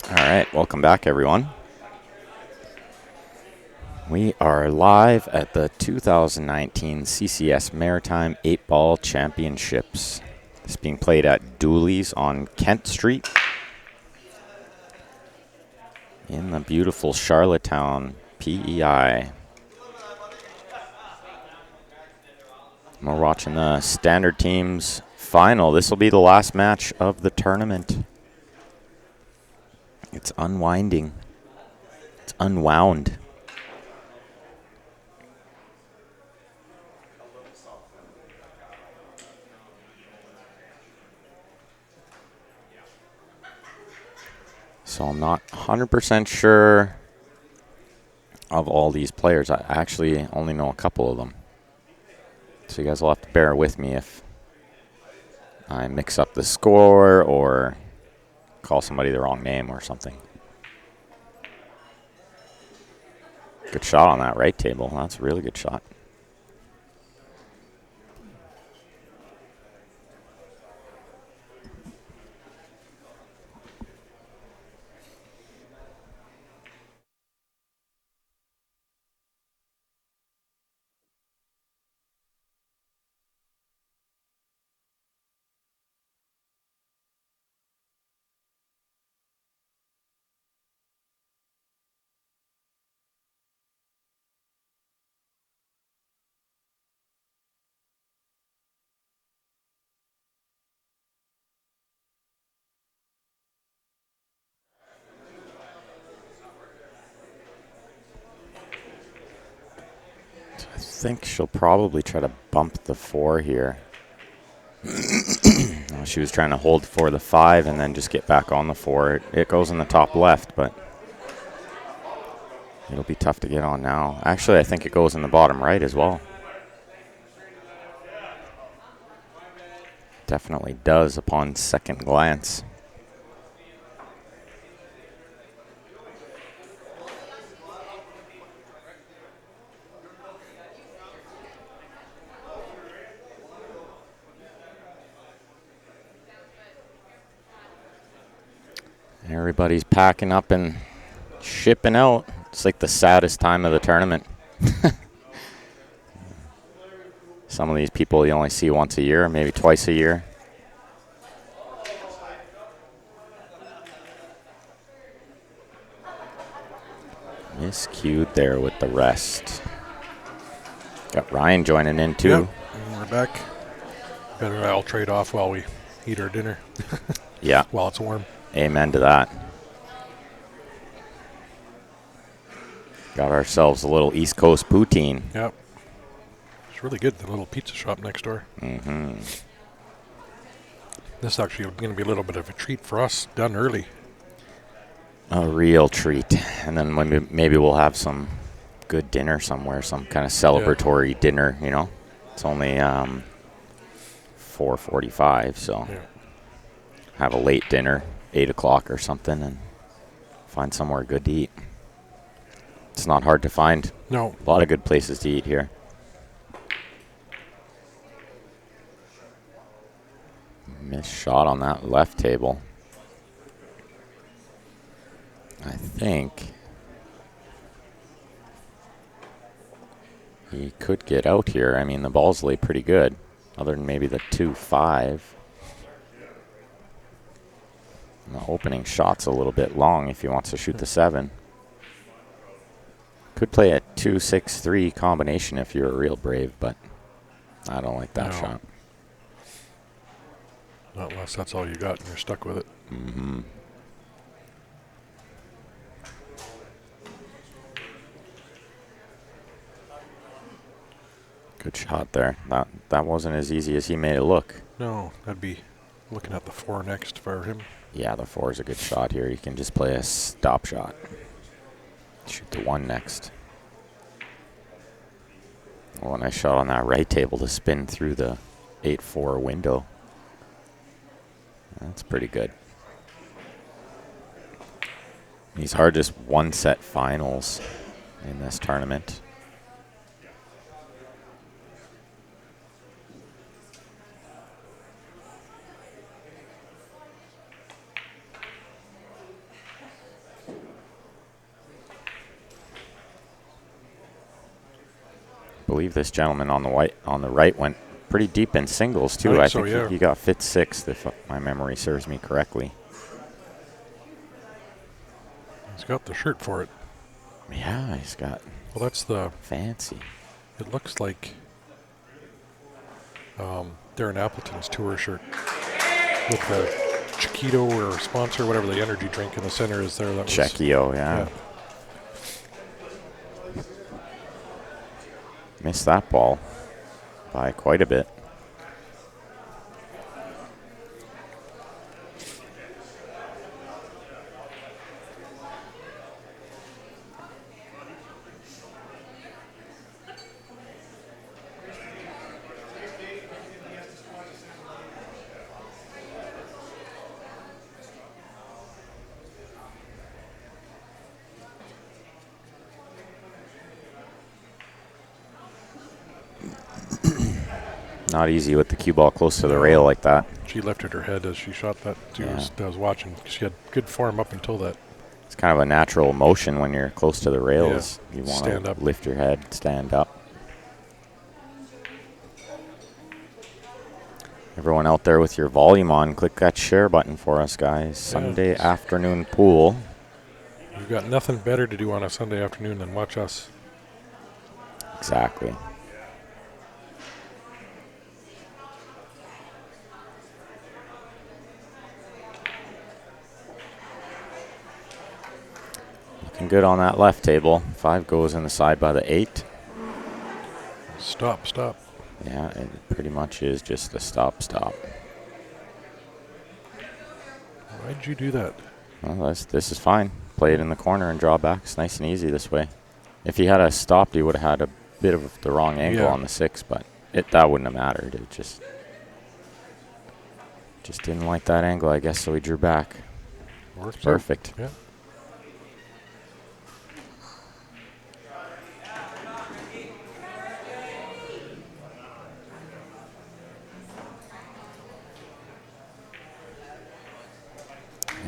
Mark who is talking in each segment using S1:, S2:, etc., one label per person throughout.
S1: All right, welcome back, everyone. We are live at the 2019 CCS Maritime 8-Ball Championships. It's being played at Dooley's on Kent Street in the beautiful Charlottetown, PEI. We're watching the standard teams final. This will be the last match of the tournament. It's unwinding. It's unwound. So I'm not 100% sure of all these players. I actually only know a couple of them. So you guys will have to bear with me if I mix up the score or call somebody the wrong name or something. Good shot on that right table. That's a really good shot. I think she'll probably try to bump the 4 here. She was trying to hold for the 5 and then just get back on the 4. It goes in the top left, but it'll be tough to get on now. Actually, I think it goes in the bottom right as well. Definitely does upon second glance. Everybody's packing up and shipping out. It's like the saddest time of the tournament. Some of these people you only see once a year, maybe twice a year. Miscued there with the rest. Got Ryan joining in too.
S2: Yep, and we're back. Better I'll trade off while we eat our dinner.
S1: Yeah.
S2: While it's warm.
S1: Amen to that. Got ourselves a little East Coast poutine.
S2: Yep. It's really good, the little pizza shop next door.
S1: Mm-hmm.
S2: This is actually going to be a little bit of a treat for us, done early.
S1: A real treat. And then maybe we'll have some good dinner somewhere, some kind of celebratory dinner, you know. It's only 4:45, so have a late dinner, 8 o'clock or something, and find somewhere good to eat. It's not hard to find.
S2: No.
S1: A lot of good places to eat here. Missed shot on that left table. I think he could get out here. I mean, the balls lay pretty good, other than maybe the 2-5. And the opening shot's a little bit long if he wants to shoot the 7. Could play a 2-6-3 combination if you're a real brave, but I don't like that shot.
S2: Not unless that's all you got and you're stuck with it.
S1: Mm-hmm. Good shot there. That wasn't as easy as he made it look.
S2: No, I'd be looking at the 4 next for him.
S1: Yeah, the 4 is a good shot here. You can just play a stop shot. Shoot the 1 next. Oh, a nice shot on that right table to spin through the 8-4 window. That's pretty good. These are just one-set finals in this tournament. believe this gentleman on the right went pretty deep in singles too.
S2: I
S1: I
S2: think
S1: think
S2: so, yeah.
S1: he got fifth, sixth, if my memory serves me correctly.
S2: He's got the shirt for it.
S1: Yeah, he's got.
S2: Well, that's the.
S1: Fancy.
S2: It looks like Darren Appleton's tour shirt with the Chiquito or sponsor, whatever the energy drink in the center is there. That
S1: Checkio, yeah. Missed that ball by quite a bit. Not easy with the cue ball close to the rail like that.
S2: She lifted her head as she shot that, too.
S1: Yeah.
S2: I was watching. She had good form up until that.
S1: It's kind of a natural motion when you're close to the rails.
S2: Yeah.
S1: You want
S2: Stand
S1: to
S2: up.
S1: lift your head, stand up. Everyone out there with your volume on, click that share button for us, guys. Sunday afternoon pool.
S2: You've got nothing better to do on a Sunday afternoon than watch us.
S1: Exactly. Looking good on that left table. 5 goes in the side by the 8.
S2: Stop.
S1: Yeah, it pretty much is just a stop.
S2: Why'd you do that?
S1: Well, this is fine. Play it in the corner and draw back. It's nice and easy this way. If he had a stopped, he would have had a bit of the wrong angle on the 6, but that wouldn't have mattered. It just didn't like that angle, I guess, so he drew back.
S2: Works
S1: Perfect.
S2: Yeah.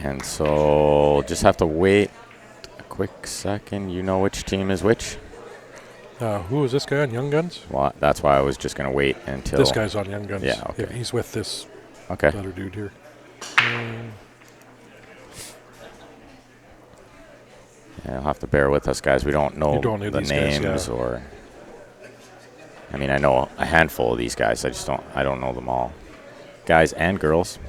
S1: And so just have to wait a quick second. You know which team is which?
S2: Who is this guy on Young Guns?
S1: Well, that's why I was just going to wait until...
S2: This guy's on Young Guns.
S1: Yeah, okay.
S2: He's with this
S1: Okay.
S2: other dude here.
S1: Yeah, you'll have to bear with us, guys. We don't know the
S2: these guys,
S1: names or... I mean, I know a handful of these guys. I don't know them all. Guys and girls.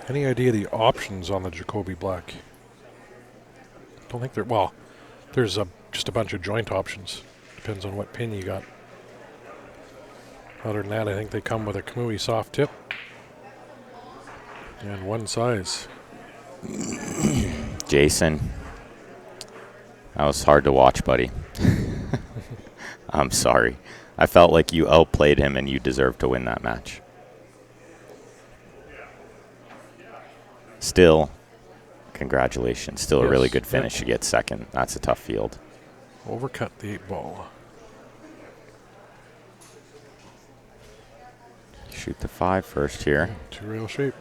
S2: Any idea the options on the Jacoby Black? Don't think there's just a bunch of joint options. Depends on what pin you got. Other than that, I think they come with a Kamui soft tip and one size.
S1: Jason. That was hard to watch, buddy. I'm sorry. I felt like you outplayed him and you deserved to win that match. Still, congratulations. Still a really good finish. You get second. That's a tough field.
S2: Overcut the 8 ball.
S1: Shoot the 5 first here.
S2: 2-rail shape.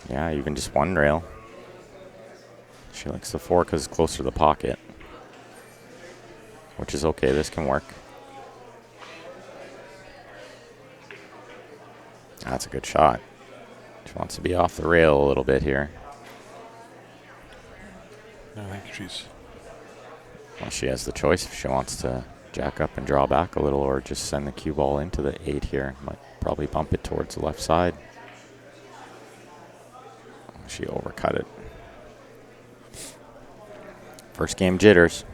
S1: Yeah, even just 1 rail. She likes the 4 because it's closer to the pocket, which is okay. This can work. That's a good shot. She wants to be off the rail a little bit here.
S2: I think she's...
S1: Well, she has the choice if she wants to jack up and draw back a little or just send the cue ball into the 8 here. Might probably bump it towards the left side. She overcut it. First game jitters.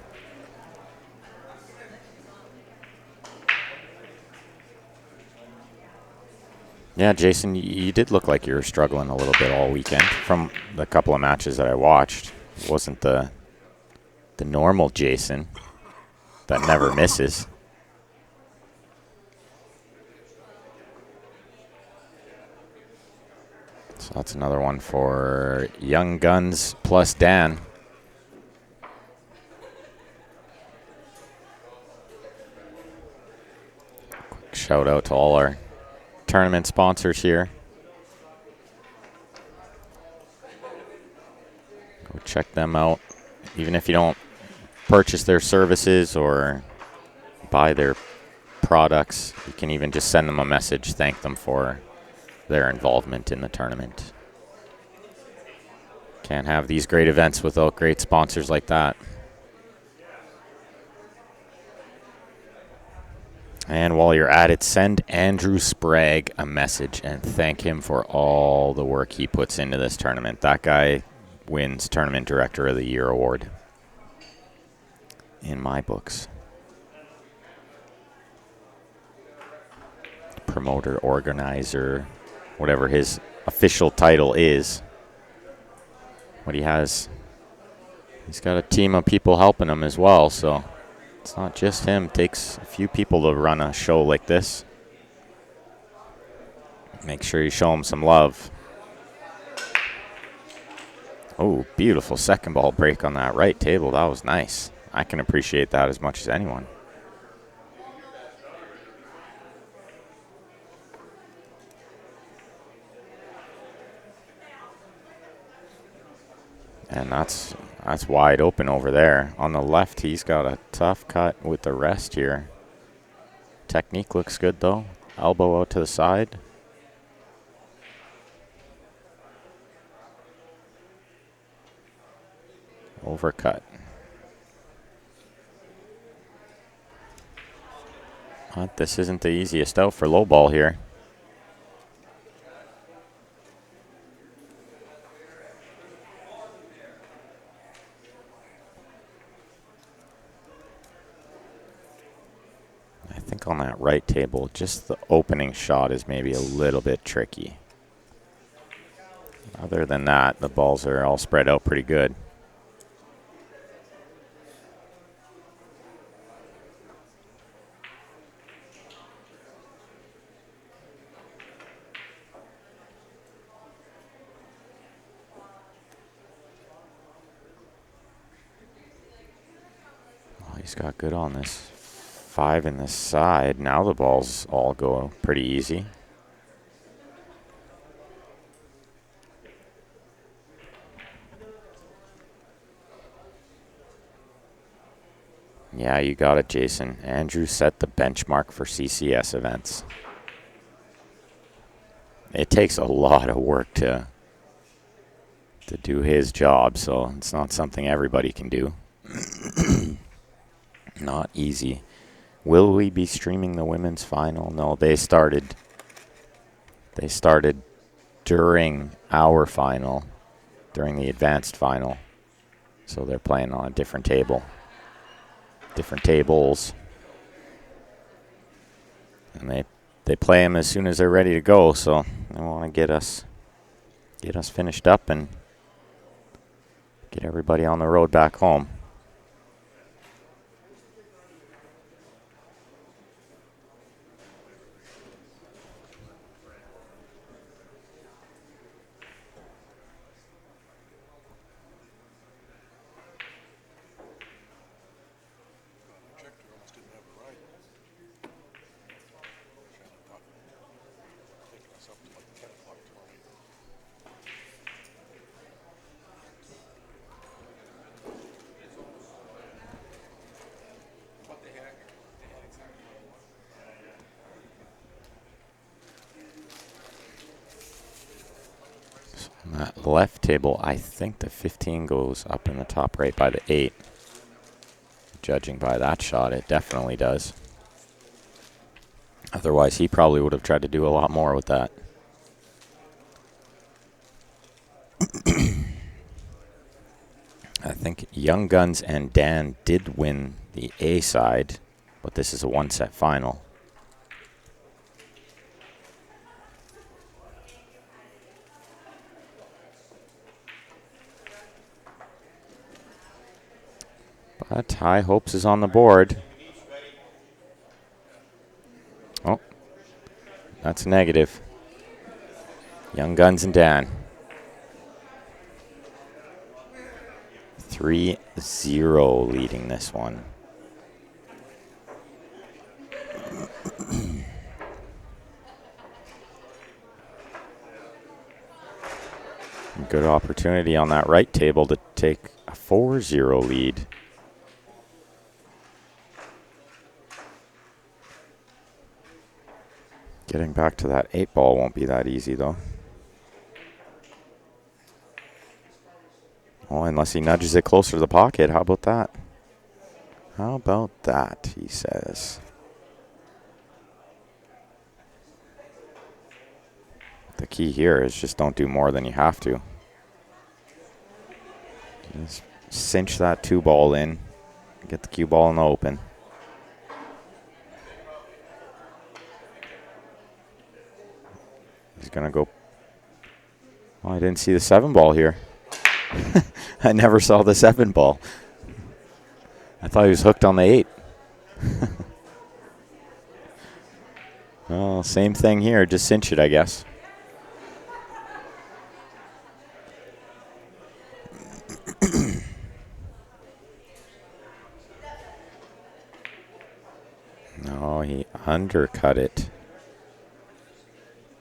S1: Yeah, Jason, you did look like you were struggling a little bit all weekend from the couple of matches that I watched. It wasn't the normal Jason that never misses. So that's another one for Young Guns plus Dan. Quick shout out to all our tournament sponsors here. check them out. Even if you don't purchase their services or buy their products, you can even just send them a message, thank them for their involvement in the tournament. Can't have these great events without great sponsors like that. And while you're at it, send Andrew Sprague a message and thank him for all the work he puts into this tournament. That guy wins Tournament Director of the Year award in my books. Promoter, organizer, whatever his official title is. What he has, he's got a team of people helping him as well, so it's not just him. It takes a few people to run a show like this. Make sure you show him some love. Oh, beautiful second ball break on that right table. That was nice. I can appreciate that as much as anyone. And that's wide open over there. On the left, he's got a tough cut with the rest here. Technique looks good, though. Elbow out to the side. Overcut. But this isn't the easiest out for low ball here. I think on that right table, just the opening shot is maybe a little bit tricky. Other than that, the balls are all spread out pretty good. Oh, he's got good on this 5 in the side. Now the balls all go pretty easy. Yeah, you got it, Jason. Andrew set the benchmark for CCS events. It takes a lot of work to do his job, so it's not something everybody can do. Not easy. Will we be streaming the women's final? No, they started during our final, during the advanced final. So they're playing on a different table. Different tables. And they play them as soon as they're ready to go, so they want to get us finished up and get everybody on the road back home. On that left table, I think the 15 goes up in the top right by the 8. Judging by that shot, it definitely does. Otherwise, he probably would have tried to do a lot more with that. I think Young Guns and Dan did win the A side, but this is a one-set final. But High Hopes is on the board. Oh, that's negative. Young Guns and Dan. 3-0 leading this one. Good opportunity on that right table to take a 4-0 lead. Getting back to that 8-ball won't be that easy, though. Oh, unless he nudges it closer to the pocket. How about that? How about that, he says. The key here is just don't do more than you have to. Just cinch that 2-ball in. Get the cue ball in the open. He's going to go. Oh, I didn't see the 7-ball here. I never saw the 7-ball. I thought he was hooked on the 8. Well, same thing here. Just cinch it, I guess. No, he undercut it.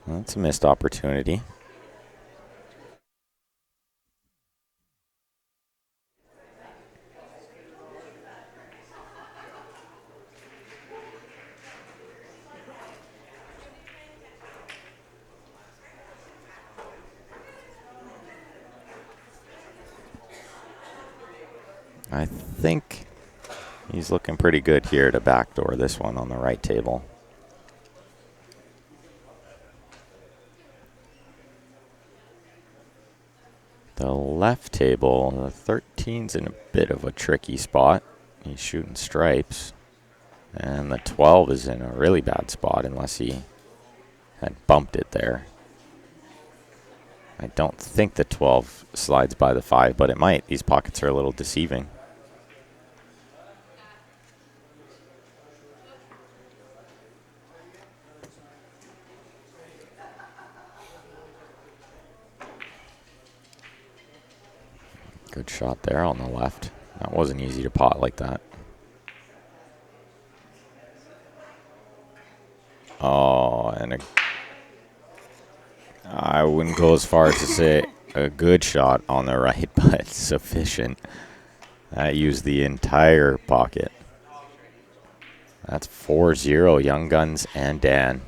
S1: Well, that's a missed opportunity. I think he's looking pretty good here to backdoor this one on the right table. The left table, the 13's in a bit of a tricky spot. He's shooting stripes. And the 12 is in a really bad spot unless he had bumped it there. I don't think the 12 slides by the 5, but it might. These pockets are a little deceiving. Good shot there on the left. That wasn't easy to pot like that. Oh, and I wouldn't go as far as to say a good shot on the right, but sufficient. That used the entire pocket. That's 4-0, Young Guns and Dan.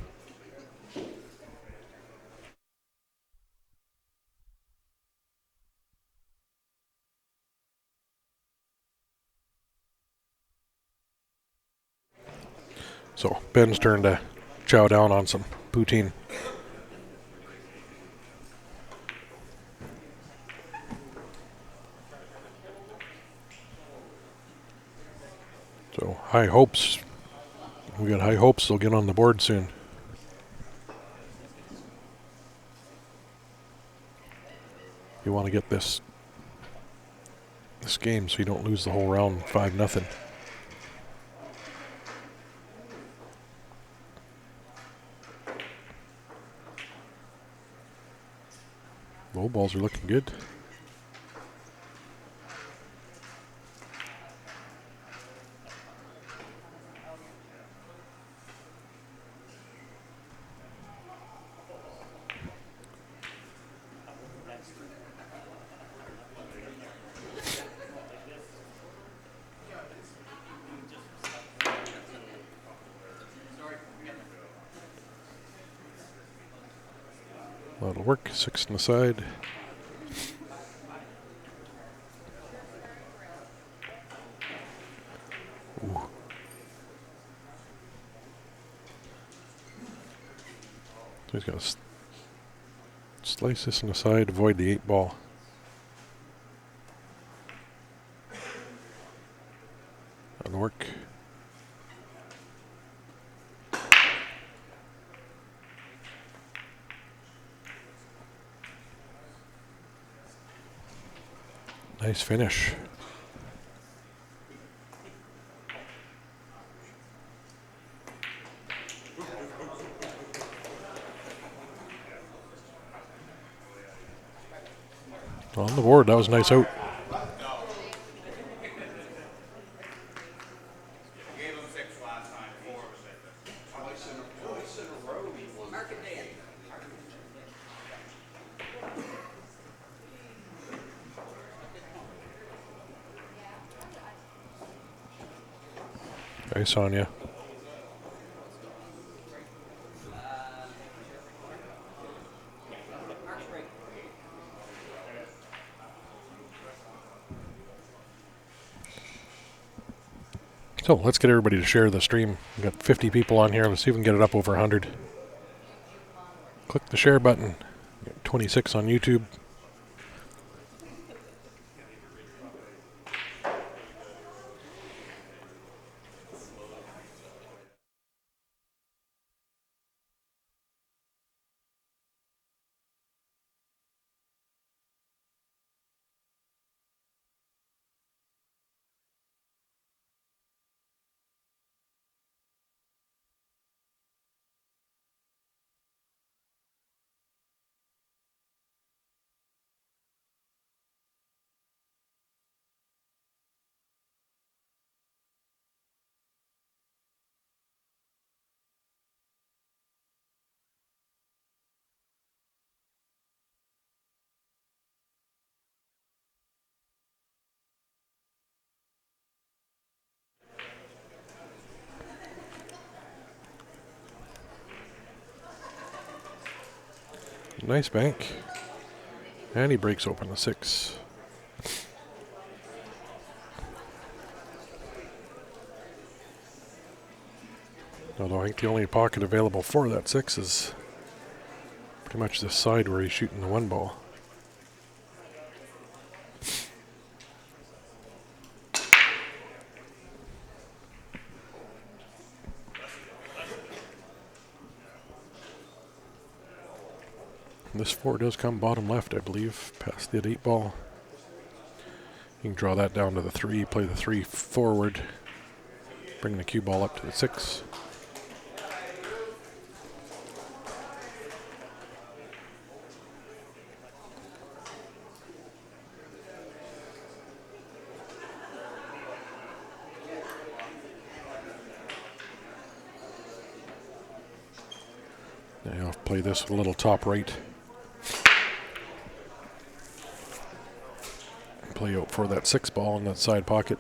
S2: So Ben's turn to chow down on some poutine. So high hopes. We got high hopes they'll get on the board soon. You want to get this game so you don't lose the whole round 5-0. Low balls are looking good. That'll work. 6 on the side. Ooh. So he's got to slice this on the side, avoid the 8-ball. That'll work. Nice finish. On the board, that was a nice out. Ice on you. So let's get everybody to share the stream. We've got 50 people on here. Let's see if we can get it up over 100. Click the share button. 26 on YouTube. Nice bank. And he breaks open the 6. Although I think the only pocket available for that 6 is pretty much this side where he's shooting the 1 ball. This 4 does come bottom left, I believe, past the 8 ball. You can draw that down to the 3, play the 3 forward, bring the cue ball up to the 6. Now I'll play this with a little top right. Play out for that 6 ball in that side pocket.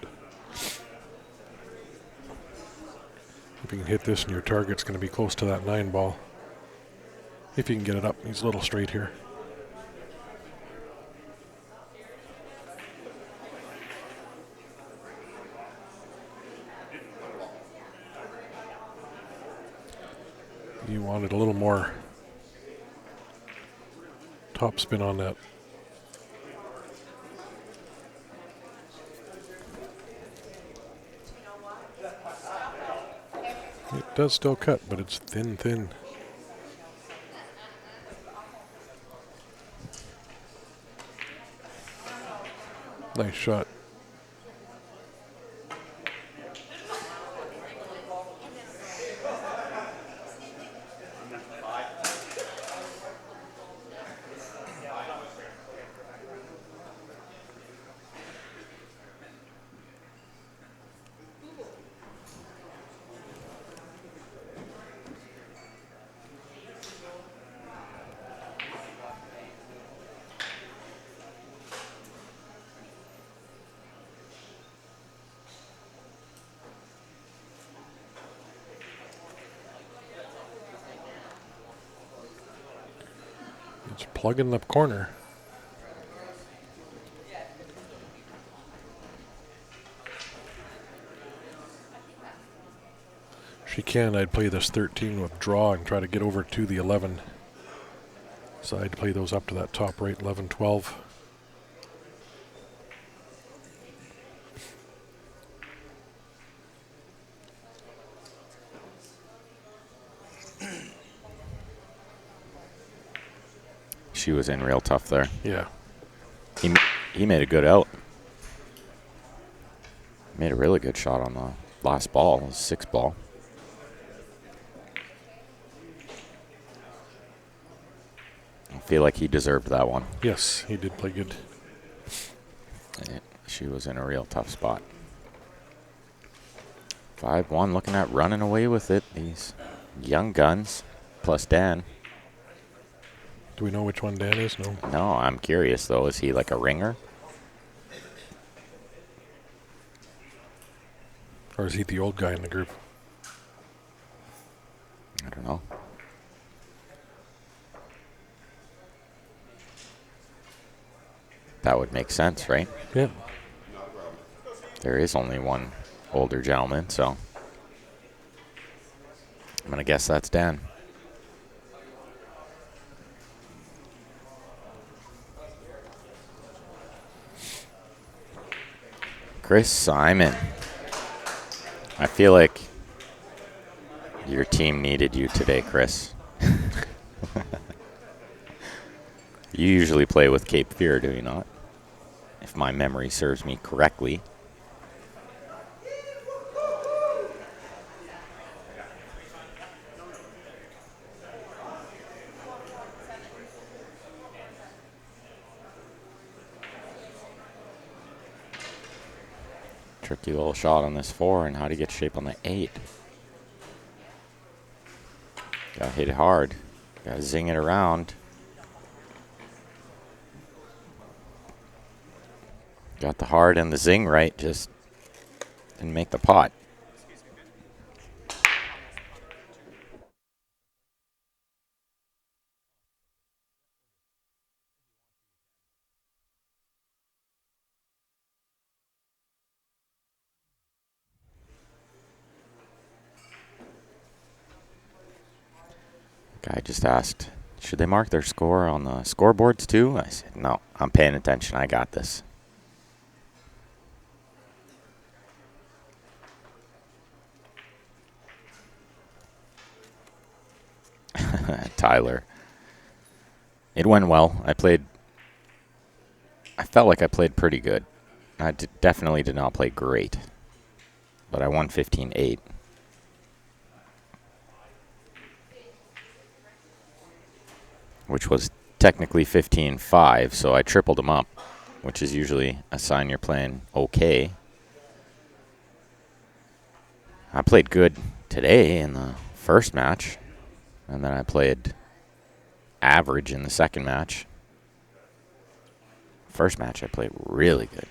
S2: If you can hit this and your target's going to be close to that 9 ball. If you can get it up, he's a little straight here. You wanted a little more top spin on that. It does still cut, but it's thin, thin. Nice shot. It's plugging the corner. If she can, I'd play this 13 with draw and try to get over to the 11. So I'd play those up to that top right, 11, 12.
S1: She was in real tough there.
S2: Yeah.
S1: He made a good out. Made a really good shot on the last ball, 6 ball. I feel like he deserved that one.
S2: Yes, he did play good.
S1: She was in a real tough spot. 5-1, looking at running away with it. These young guns, plus Dan.
S2: Do we know which one Dan is? No.
S1: No, I'm curious, though. Is he like a ringer?
S2: Or is he the old guy in the group?
S1: I don't know. That would make sense, right?
S2: Yeah.
S1: There is only one older gentleman, so I'm going to guess that's Dan. Chris Simon. I feel like your team needed you today, Chris. You usually play with Cape Fear, do you not? If my memory serves me correctly. Tricky little shot on this 4, and how to get shape on the 8. Gotta hit it hard. Gotta zing it around. Got the hard and the zing right, just didn't make the pot. Guy just asked, should they mark their score on the scoreboards too? I said, no, I'm paying attention. I got this. Tyler. It went well. I felt like I played pretty good. I definitely did not play great. But I won 15-8. Which was technically 15-5, so I tripled them up, which is usually a sign you're playing okay. I played good today in the first match, and then I played average in the second match. First match I played really good.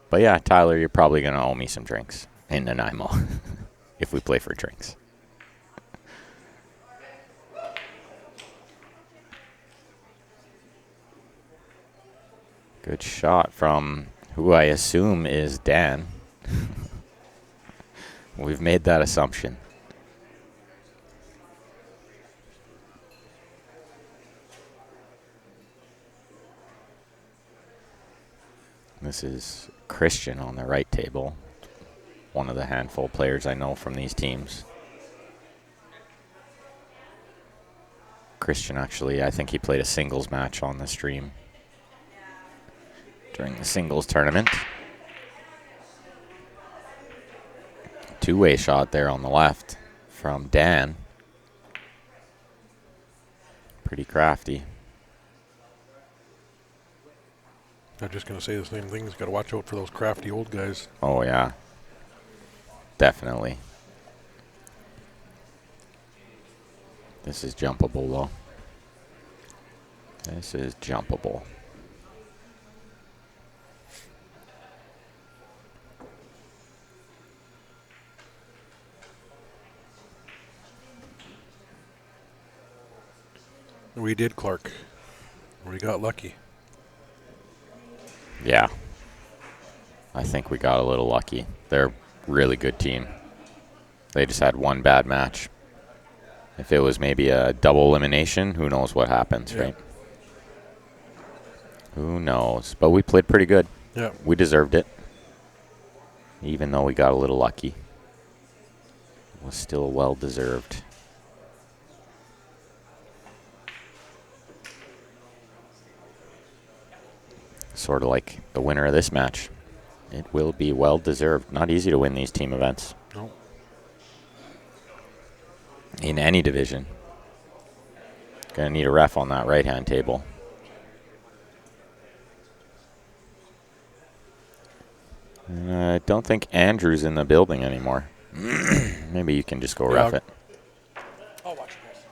S1: But yeah, Tyler, you're probably going to owe me some drinks in Nanaimo if we play for drinks. Good shot from who I assume is Dan. We've made that assumption. This is Christian on the right table. One of the handful of players I know from these teams. Christian, actually, I think he played a singles match on the stream during the singles tournament. Two-way shot there on the left from Dan. Pretty crafty.
S2: I'm just going to say the same thing. He's got to watch out for those crafty old guys.
S1: Oh, yeah. Definitely. This is jumpable, though. This is jumpable.
S2: We did, Clark. We got lucky.
S1: Yeah. I think we got a little lucky. They're a really good team. They just had one bad match. If it was maybe a double elimination, who knows what happens, right? Who knows? But we played pretty good.
S2: Yeah.
S1: We deserved it. Even though we got a little lucky. It was still well deserved. Sort of like the winner of this match. It will be well deserved. Not easy to win these team events.
S2: No.
S1: In any division. Gonna need a ref on that right-hand table. I don't think Andrew's in the building anymore. Maybe you can just go ref it.
S2: I'll watch you guys.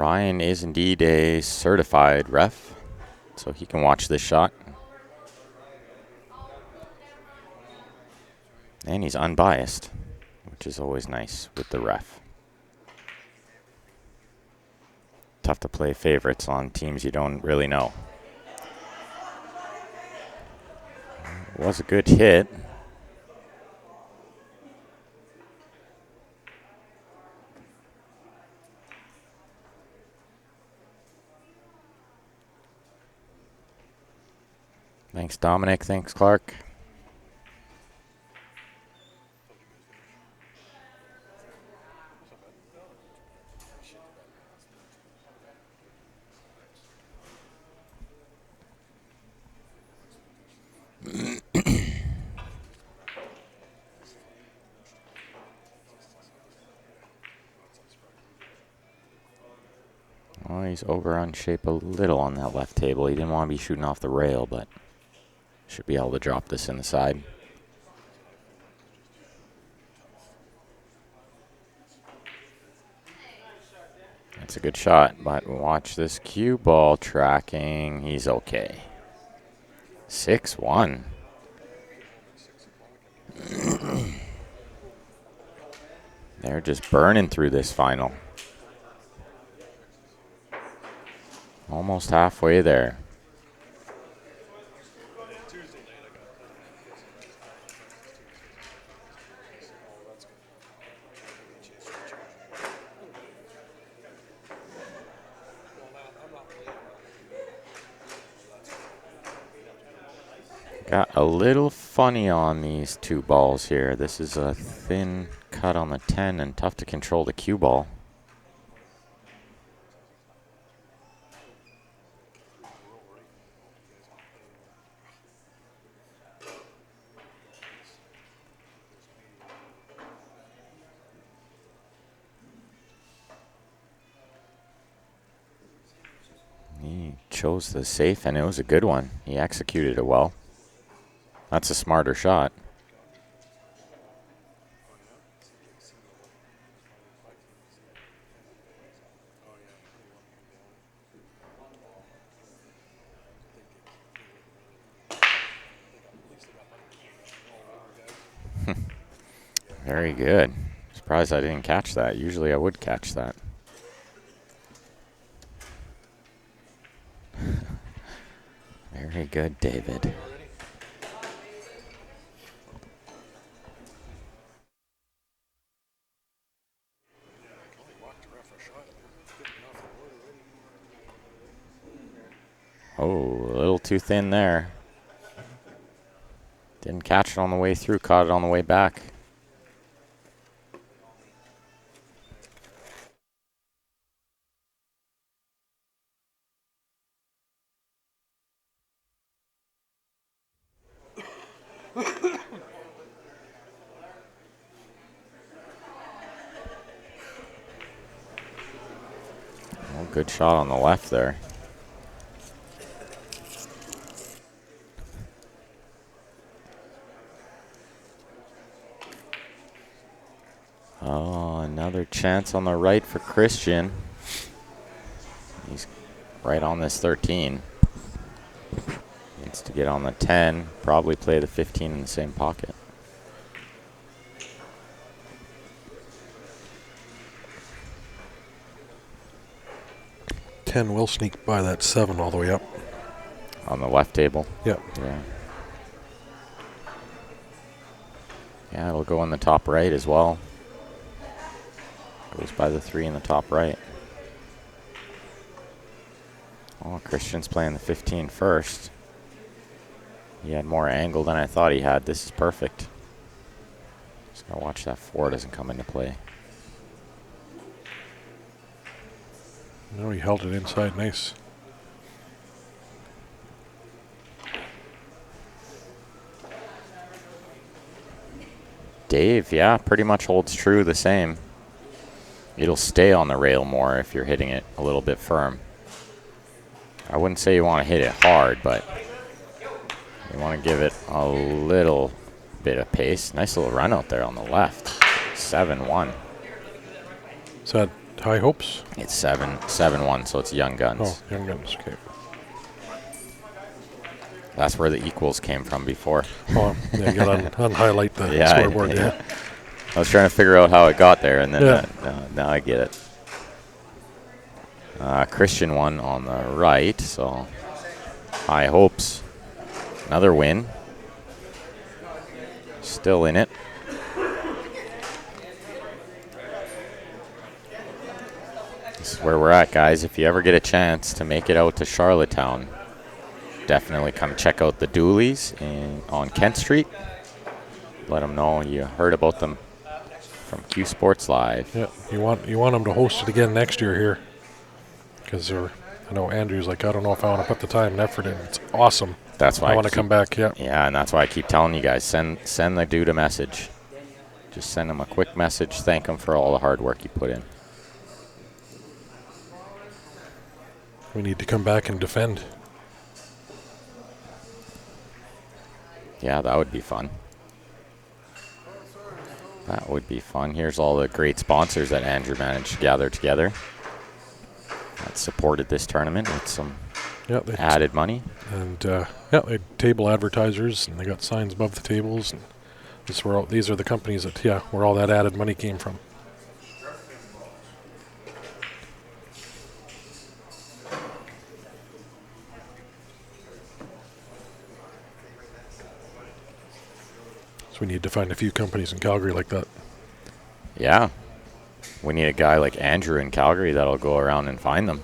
S1: Ryan is indeed a certified ref, so he can watch this shot. And he's unbiased, which is always nice with the ref. Tough to play favorites on teams you don't really know. It was a good hit. Thanks, Dominic. Thanks, Clark. Well, he's over on shape a little on that left table. He didn't want to be shooting off the rail, but should be able to drop this in the side. That's a good shot, but watch this cue ball tracking. He's okay. 6-1. They're just burning through this final. Almost halfway there. Got a little funny on these two balls here. This is a thin cut on the 10 and tough to control the cue ball. He chose the safe, and it was a good one. He executed it well. That's a smarter shot. Very good. Surprised I didn't catch that. Usually I would catch that. Very good, David. Oh, a little too thin there. Didn't catch it on the way through, caught it on the way back. Oh, good shot on the left there. Oh, another chance on the right for Christian. He's right on this 13. Needs to get on the 10, probably play the 15 in the same pocket.
S2: Ten will sneak by that 7 all the way up.
S1: On the left table?
S2: Yep.
S1: Yeah. Yeah, it'll go in the top right as well. Goes by the 3 in the top right. Oh, Christian's playing the 15 first. He had more angle than I thought he had. This is perfect. Just gotta watch that 4 doesn't come into play.
S2: No, he held it inside nice.
S1: Dave, yeah, pretty much holds true the same. It'll stay on the rail more if you're hitting it a little bit firm. I wouldn't say you want to hit it hard, but you want to give it a little bit of pace. Nice little run out there on the left. 7-1.
S2: So High Hopes?
S1: It's 7-1, so it's Young Guns.
S2: Oh, Young Guns, okay.
S1: That's where the equals came from before.
S2: Oh, yeah, you got to unhighlight the scoreboard, yeah.
S1: I was trying to figure out how it got there, and then now I get it. Christian won on the right, so High Hopes. Another win. Still in it. This is where we're at, guys. If you ever get a chance to make it out to Charlottetown, definitely come check out the Doolies on Kent Street. Let them know you heard about them from Q Sports Live.
S2: Yeah, you want them to host it again next year here, because I know Andrew's like, I don't know if I want to put the time and effort in. It's awesome.
S1: That's why
S2: I want to come back. Yeah.
S1: Yeah, and that's why I keep telling you guys, send the dude a message. Just send him a quick message. Thank him for all the hard work you put in.
S2: We need to come back and defend.
S1: Yeah, that would be fun. That would be fun. Here's all the great sponsors that Andrew managed to gather together that supported this tournament with some added money.
S2: And they had table advertisers, and they got signs above the tables. And these are the companies that where all that added money came from. We need to find a few companies in Calgary like that.
S1: Yeah. We need a guy like Andrew in Calgary that'll go around and find them.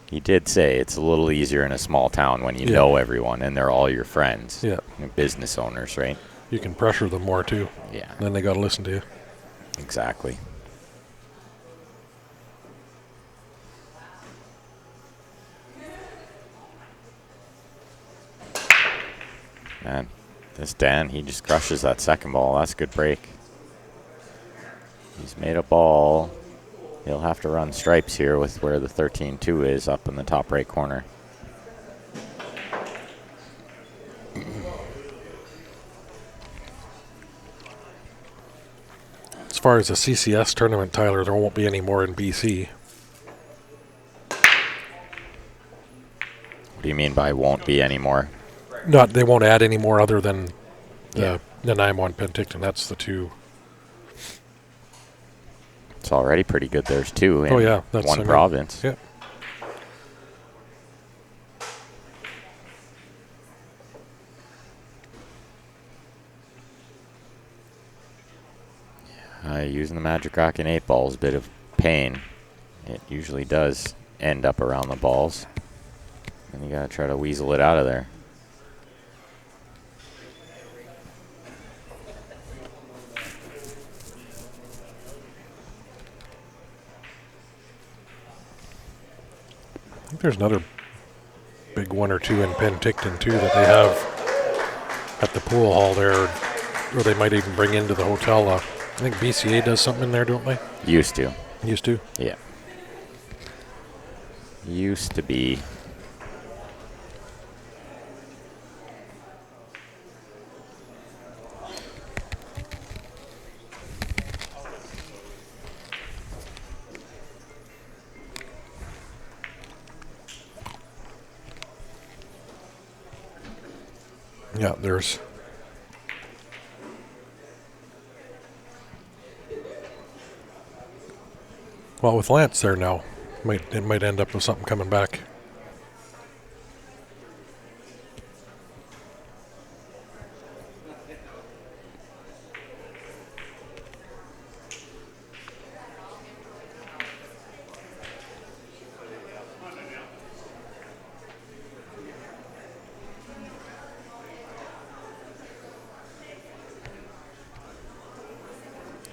S1: He did say it's a little easier in a small town when you know everyone and they're all your friends.
S2: Yeah.
S1: Business owners, right?
S2: You can pressure them more too.
S1: Yeah.
S2: And then they got to listen to you.
S1: Exactly. Man, this Dan, he just crushes that second ball. That's a good break. He's made a ball. He'll have to run stripes here with where the 13-2 is up in the top right corner.
S2: As far as the CCS tournament, Tyler, there won't be any more in BC.
S1: What do you mean by won't be any more?
S2: They won't add any more other than the 9-1 Penticton. That's the two.
S1: It's already pretty good. There's two in
S2: that's
S1: one province.
S2: Yeah.
S1: Using the Magic Rock and 8 ball is a bit of pain. It usually does end up around the balls. And you got to try to weasel it out of there.
S2: I think there's another big one or two in Penticton too that they have at the pool hall there, or they might even bring into the hotel. I think BCA does something in there, don't they?
S1: Used to.
S2: Used to?
S1: Yeah. Used to be.
S2: Yeah, there's. Well, with Lance there now, it might end up with something coming back.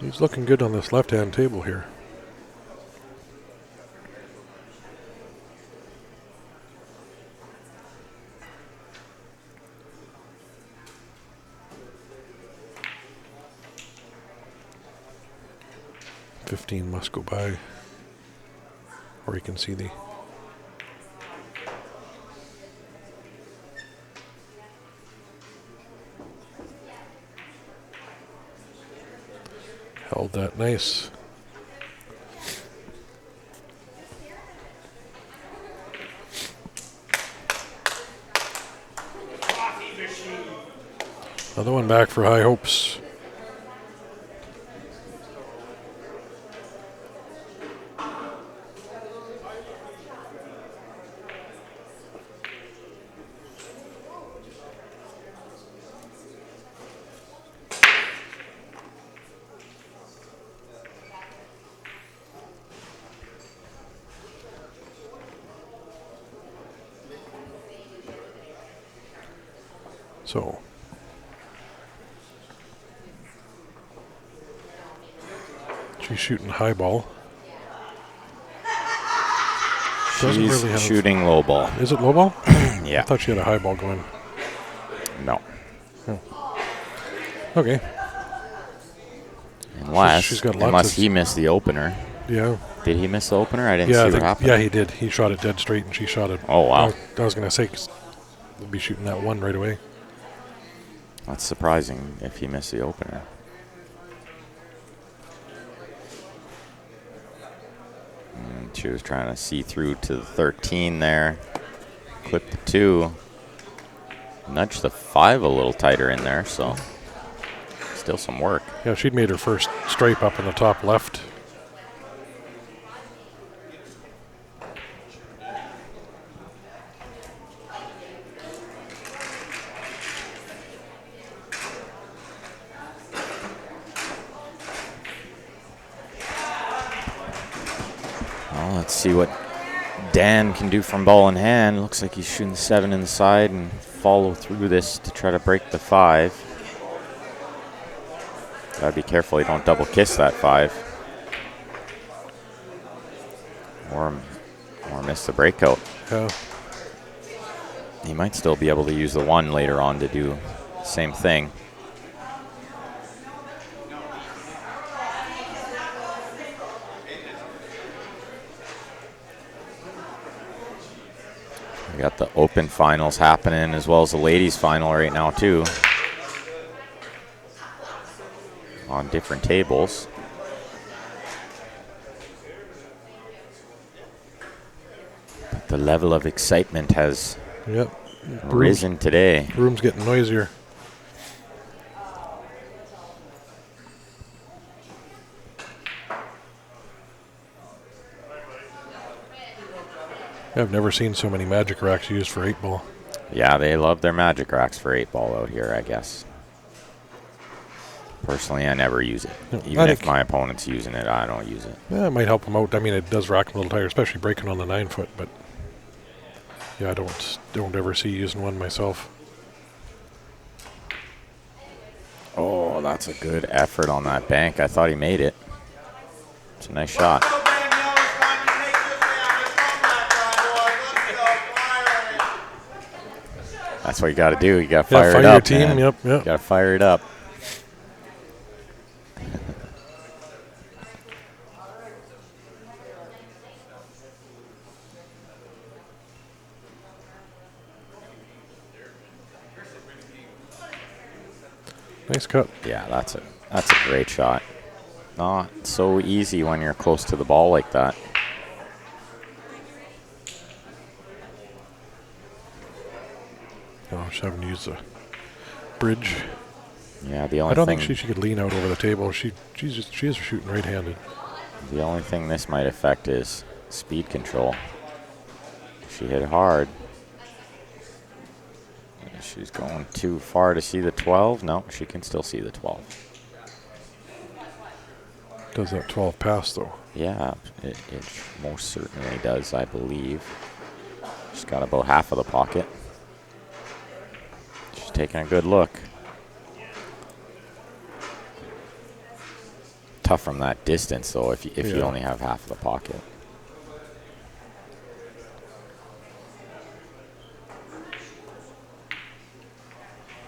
S2: He's looking good on this left-hand table here. $15 must go by, or you can see the. Held that nice. Another one back for high hopes. So she's shooting high ball. Doesn't
S1: She's
S2: really have
S1: shooting low ball.
S2: Is it low ball?
S1: Yeah.
S2: I thought she had a high ball going.
S1: No.
S2: Okay.
S1: Unless,
S2: she's got lots
S1: unless
S2: of-
S1: he missed the opener.
S2: Yeah.
S1: Did he miss the opener? I didn't
S2: Yeah,
S1: see what happened.
S2: yeah, he did. He shot it dead straight, and she shot it.
S1: Oh, wow.
S2: I was going to say, 'cause they'll be shooting that one right away.
S1: That's surprising if he missed the opener. And she was trying to see through to the 13 there. Clip the 2. Nudge the 5 a little tighter in there, so still some work.
S2: Yeah, she'd made her first stripe up in the top left.
S1: Well, let's see what Dan can do from ball in hand. Looks like he's shooting 7 inside and follow through this to try to break the 5. Gotta be careful you don't double kiss that 5. Or miss the breakout.
S2: Yeah.
S1: He might still be able to use the 1 later on to do the same thing. We got the open finals happening as well as the ladies final right now too. On different tables. But the level of excitement has
S2: Yep.
S1: risen today.
S2: Room's getting noisier. I've never seen so many magic racks used for 8-ball.
S1: Yeah, they love their magic racks for 8-ball out here, I guess. Personally, I never use it.
S2: No,
S1: Even if my opponent's using it, I don't use it.
S2: Yeah, it might help them out. I mean, it does rack them a little tighter, especially breaking on the 9-foot, but yeah, I don't ever see using one myself.
S1: Oh, that's a good effort on that bank. I thought he made it. It's a nice shot. That's what you got to do. You got to fire it
S2: your
S1: up,
S2: team.
S1: man.
S2: Yep.
S1: You got to fire it up.
S2: Nice cut.
S1: Yeah, that's a great shot. Not so easy when you're close to the ball like that.
S2: Oh, she's having to use the bridge.
S1: Yeah, the only
S2: I don't
S1: thing
S2: think she could lean out over the table. She is shooting right-handed.
S1: The only thing this might affect is speed control. She hit hard. She's going too far to see the 12. No, she can still see the 12.
S2: Does that 12 pass, though?
S1: Yeah, it most certainly does, I believe. She's got about half of the pocket. She's taking a good look. Tough from that distance, though, if you only have half of the pocket.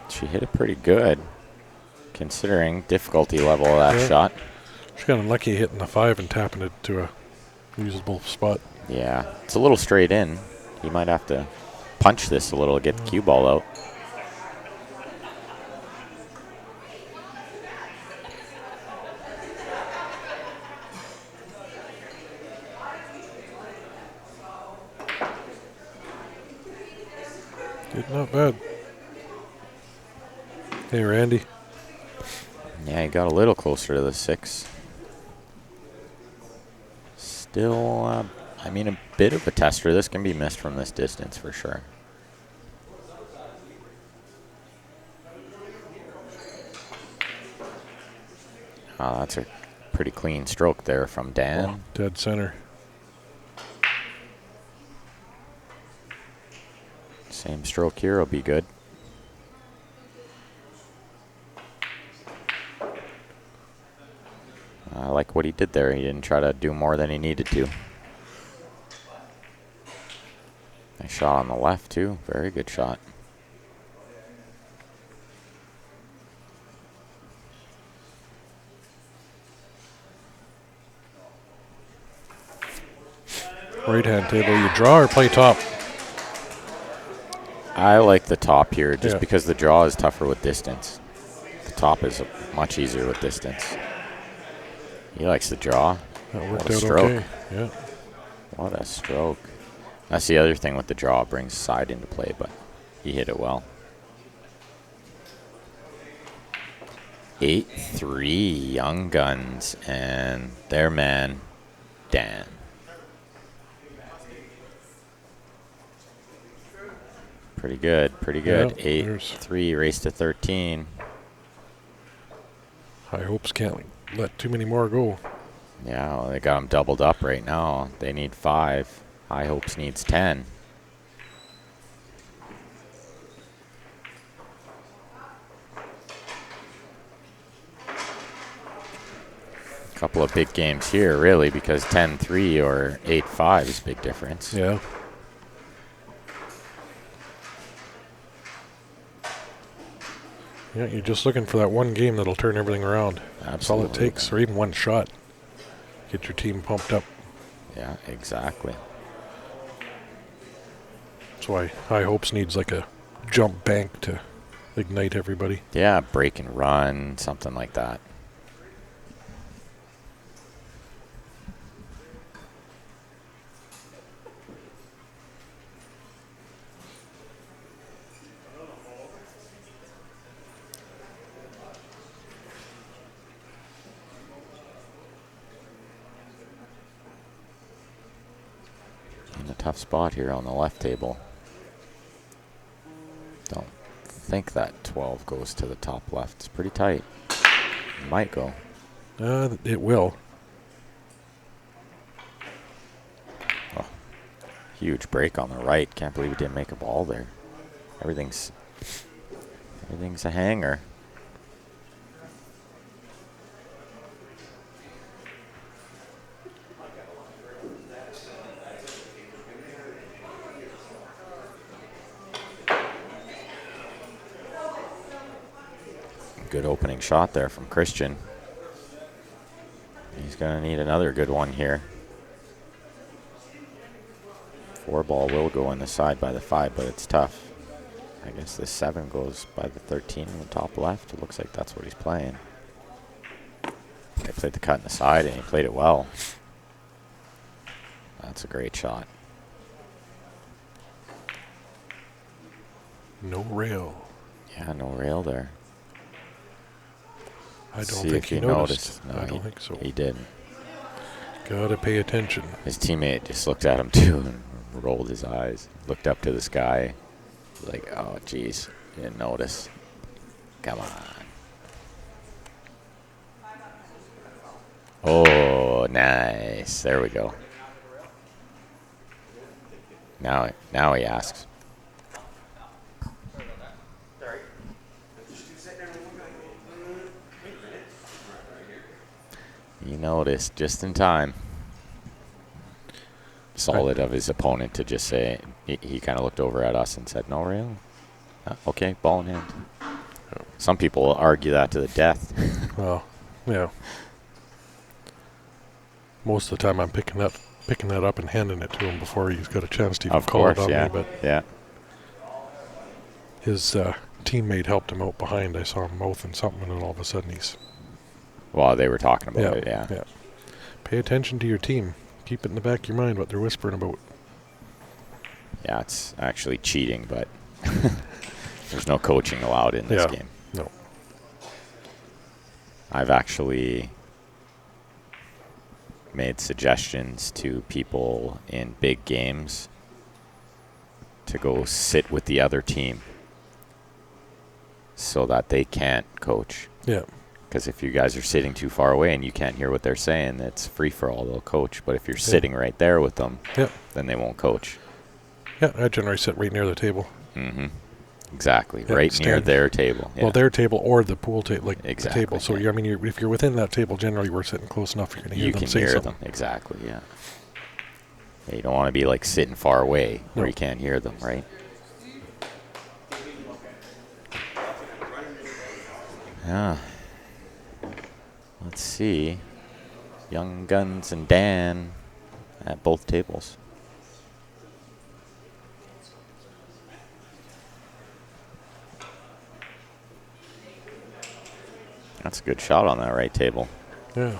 S1: She hit it pretty good, considering difficulty level of that shot.
S2: She got unlucky hitting the 5 and tapping it to a usable spot.
S1: Yeah, it's a little straight in. He might have to punch this a little to get the cue ball out.
S2: Did not bad. Hey, Randy.
S1: Yeah, he got a little closer to the 6. Still, I mean, a bit of a tester. This can be missed from this distance for sure. Oh, that's a pretty clean stroke there from Dan.
S2: Oh, dead center.
S1: Same stroke here will be good. I like what he did there. He didn't try to do more than he needed to. Nice shot on the left, too. Very good shot.
S2: Right-hand table, you draw or play top?
S1: I like the top here just because the draw is tougher with distance. The top is much easier with distance. He likes the draw.
S2: That worked
S1: What a
S2: out
S1: stroke.
S2: okay. Yeah.
S1: What a stroke. That's the other thing with the draw. It brings side into play, but he hit it well. 8-3 Young Guns and their man, Dan. Pretty good, pretty good.
S2: Yeah,
S1: 8-3, race to 13.
S2: High hopes can't let too many more go.
S1: Yeah, well, they got them doubled up right now. They need 5. High Hopes needs 10. Couple of big games here, really, because 10-3 or 8-5 is a big difference.
S2: Yeah. Yeah, you're just looking for that one game that'll turn everything around.
S1: Absolutely.
S2: That's all it takes, or even one shot. Get your team pumped up.
S1: Yeah, exactly.
S2: That's why High Hopes needs like a jump bank to ignite everybody.
S1: Yeah, break and run, something like that. In a tough spot here on the left table. Don't think that 12 goes to the top left. It's pretty tight. Might go.
S2: It will.
S1: Oh, huge break on the right. Can't believe he didn't make a ball there. Everything's a hanger. Good opening shot there from Christian. He's going to need another good one here. 4 ball will go in the side by the 5, but it's tough. I guess the 7 goes by the 13 in the top left. It looks like that's what he's playing. They played the cut in the side, and he played it well. That's a great shot.
S2: No rail.
S1: Yeah, no rail there.
S2: I don't
S1: See
S2: think
S1: if
S2: he
S1: you
S2: noticed.
S1: No,
S2: I don't think so.
S1: He didn't.
S2: Gotta pay attention.
S1: His teammate just looked at him too and rolled his eyes. Looked up to the sky. Like, oh, geez, didn't notice. Come on. Oh, nice. There we go. Now he asks. He noticed just in time. Solid of his opponent to just say, he kind of looked over at us and said, no rail? Okay, ball in hand. Some people will argue that to the death.
S2: Well, yeah. Most of the time I'm picking that up and handing it to him before he's got a chance to even call it on me. But
S1: yeah.
S2: His teammate helped him out behind. I saw him mouthing something, and then all of a sudden he's...
S1: Well, they were talking about it, yeah.
S2: Pay attention to your team. Keep it in the back of your mind what they're whispering about.
S1: Yeah, it's actually cheating, but There's no coaching allowed in this game.
S2: No.
S1: I've actually made suggestions to people in big games to go sit with the other team so that they can't coach.
S2: Yeah.
S1: Because if you guys are sitting too far away and you can't hear what they're saying, it's free for all. They'll coach. But if you're sitting right there with them, then they won't coach.
S2: Yeah, I generally sit right near the table.
S1: Mm-hmm. Exactly. Yeah, right near their table.
S2: Yeah. Well, their table or the pool table, like
S1: exactly,
S2: the table. So, I mean, if you're within that table, generally we're sitting close enough you're going to hear them say something. You can hear them.
S1: Exactly, yeah. You don't want to be like sitting far away where you can't hear them, right? Yeah. Let's see. Young Guns and Dan at both tables. That's a good shot on that right table.
S2: Yeah.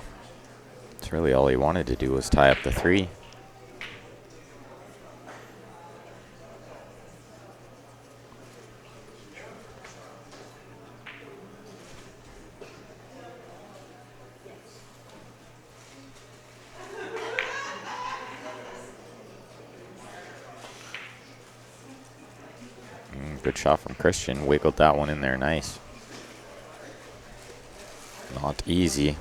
S1: That's really all he wanted to do was tie up the 3. Good shot from Christian. Wiggled that one in there nice. Not easy.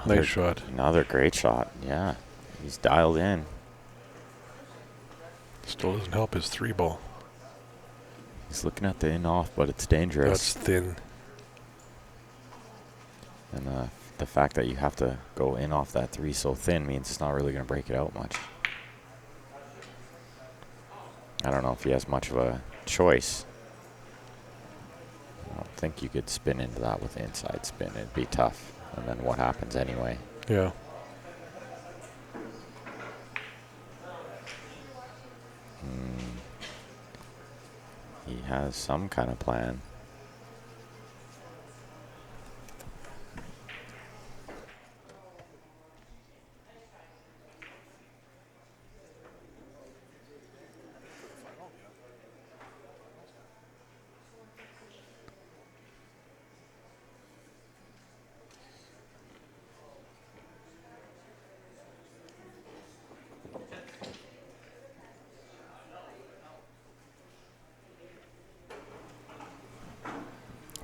S2: Nice shot.
S1: Another great shot. Yeah. He's dialed in.
S2: Still doesn't help his 3 ball.
S1: He's looking at the in-off, but it's dangerous.
S2: That's thin.
S1: And the fact that you have to go in off that 3 so thin means it's not really going to break it out much. I don't know if he has much of a choice. I don't think you could spin into that with inside spin. It'd be tough. And then what happens anyway?
S2: Yeah.
S1: He has some kind of plan.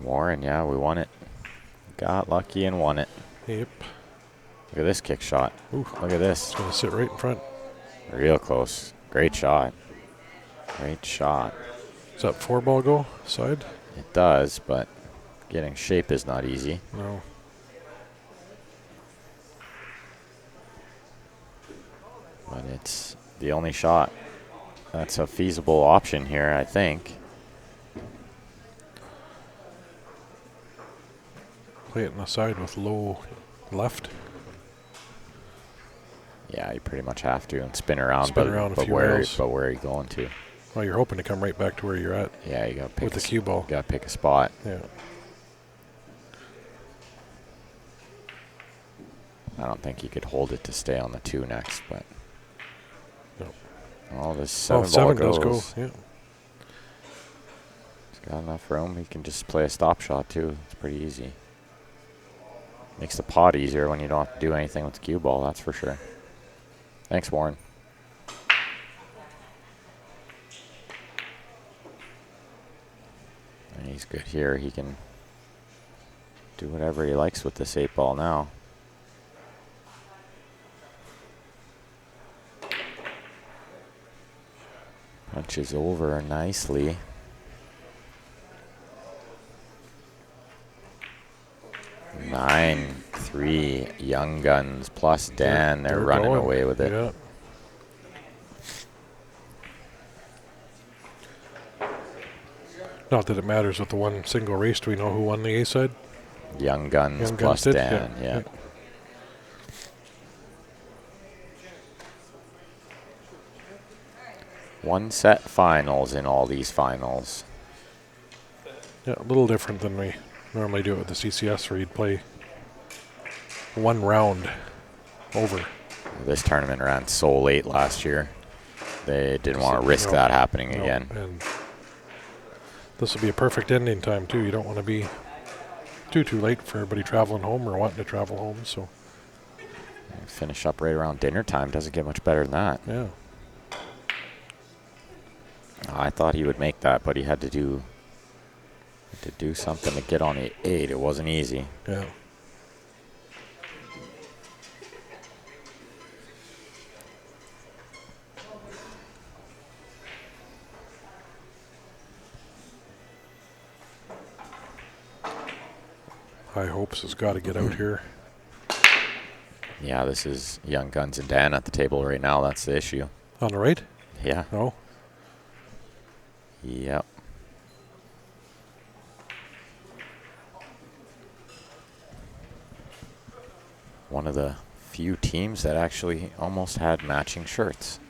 S1: Warren, yeah, we won it. Got lucky and won it.
S2: Yep.
S1: Look at this kick shot.
S2: Ooh,
S1: look at this.
S2: It's going to sit right in front.
S1: Real close. Great shot. Great shot.
S2: Does that 4 ball go side?
S1: It does, but getting shape is not easy.
S2: No.
S1: But it's the only shot. That's a feasible option here, I think.
S2: Play it on the side with low left.
S1: Yeah, you pretty much have to and spin around.
S2: Spin around a few rails.
S1: But where are you going to?
S2: Well, you're hoping to come right back to where you're at.
S1: Yeah, you got to pick
S2: with the cue ball.
S1: You got to pick a spot.
S2: Yeah.
S1: I don't think you could hold it to stay on the 2 next, but.
S2: No.
S1: Oh, this 7 ball goes.
S2: Does go. Yeah.
S1: He's got enough room. He can just play a stop shot too. It's pretty easy. Makes the pot easier when you don't have to do anything with the cue ball, that's for sure. Thanks, Warren. And he's good here. He can do whatever he likes with this 8 ball now. Punches over nicely. 9-3 Young Guns plus Dan. They're running
S2: going.
S1: away with it.
S2: Yeah. Not that it matters with the one single race. Do we know who won the A side?
S1: Young Guns plus
S2: did?
S1: Dan, yeah. One set finals in all these finals.
S2: Yeah, a little different than we normally do it with the CCS, where you'd play one round over.
S1: This tournament ran so late last year. They didn't want to risk that happening again.
S2: And this will be a perfect ending time, too. You don't want to be too late for everybody traveling home or wanting to travel home. So
S1: finish up right around dinner time. Doesn't get much better than that.
S2: Yeah.
S1: I thought he would make that, but he had to do something to get on the 8. It wasn't easy.
S2: Yeah. High Hopes has got to get out here.
S1: Yeah, this is Young Guns and Dan at the table right now. That's the issue.
S2: On the right?
S1: Yeah.
S2: Oh.
S1: Yep. One of the few teams that actually almost had matching shirts.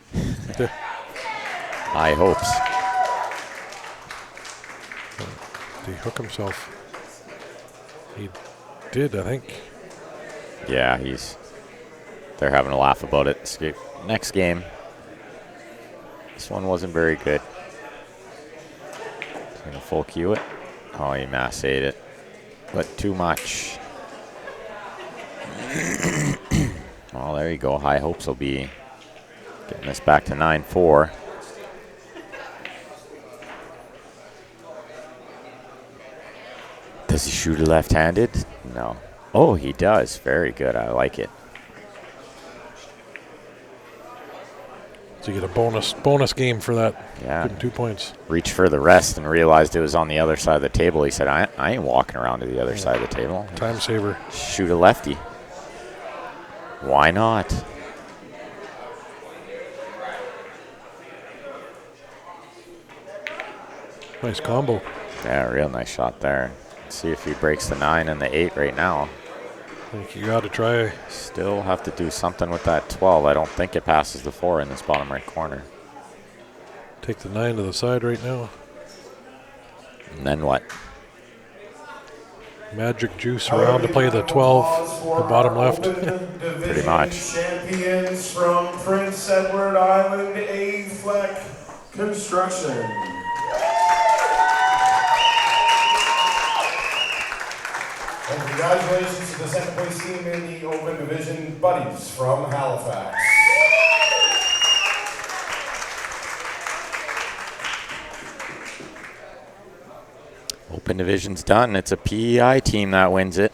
S1: High Hopes.
S2: Did he hook himself? He did, I think.
S1: Yeah, they're having a laugh about it. Next game. This one wasn't very good. He's going to full cue it. Oh, he massed it. But too much. Well, there you go. High Hopes will be getting this back to 9-4. Does he shoot it left-handed? No. Oh, he does. Very good. I like it.
S2: So you get a bonus game for that.
S1: Yeah.
S2: Getting 2 points.
S1: Reached for the rest and realized it was on the other side of the table. He said, I ain't walking around to the other side of the table.
S2: Time saver.
S1: Shoot a lefty. Why not?
S2: Nice combo.
S1: Yeah, real nice shot there. Let's see if he breaks the 9 and the 8 right now.
S2: I think you got to try.
S1: Still have to do something with that 12. I don't think it passes the 4 in this bottom right corner.
S2: Take the 9 to the side right now.
S1: And then what?
S2: Magic juice around to play the 12, the bottom left.
S1: Pretty much.
S3: Champions from Prince Edward Island, A-Fleck Construction. And congratulations to the second place team in the Open Division, Buddies from Halifax.
S1: Open Division's done. It's a PEI team that wins it.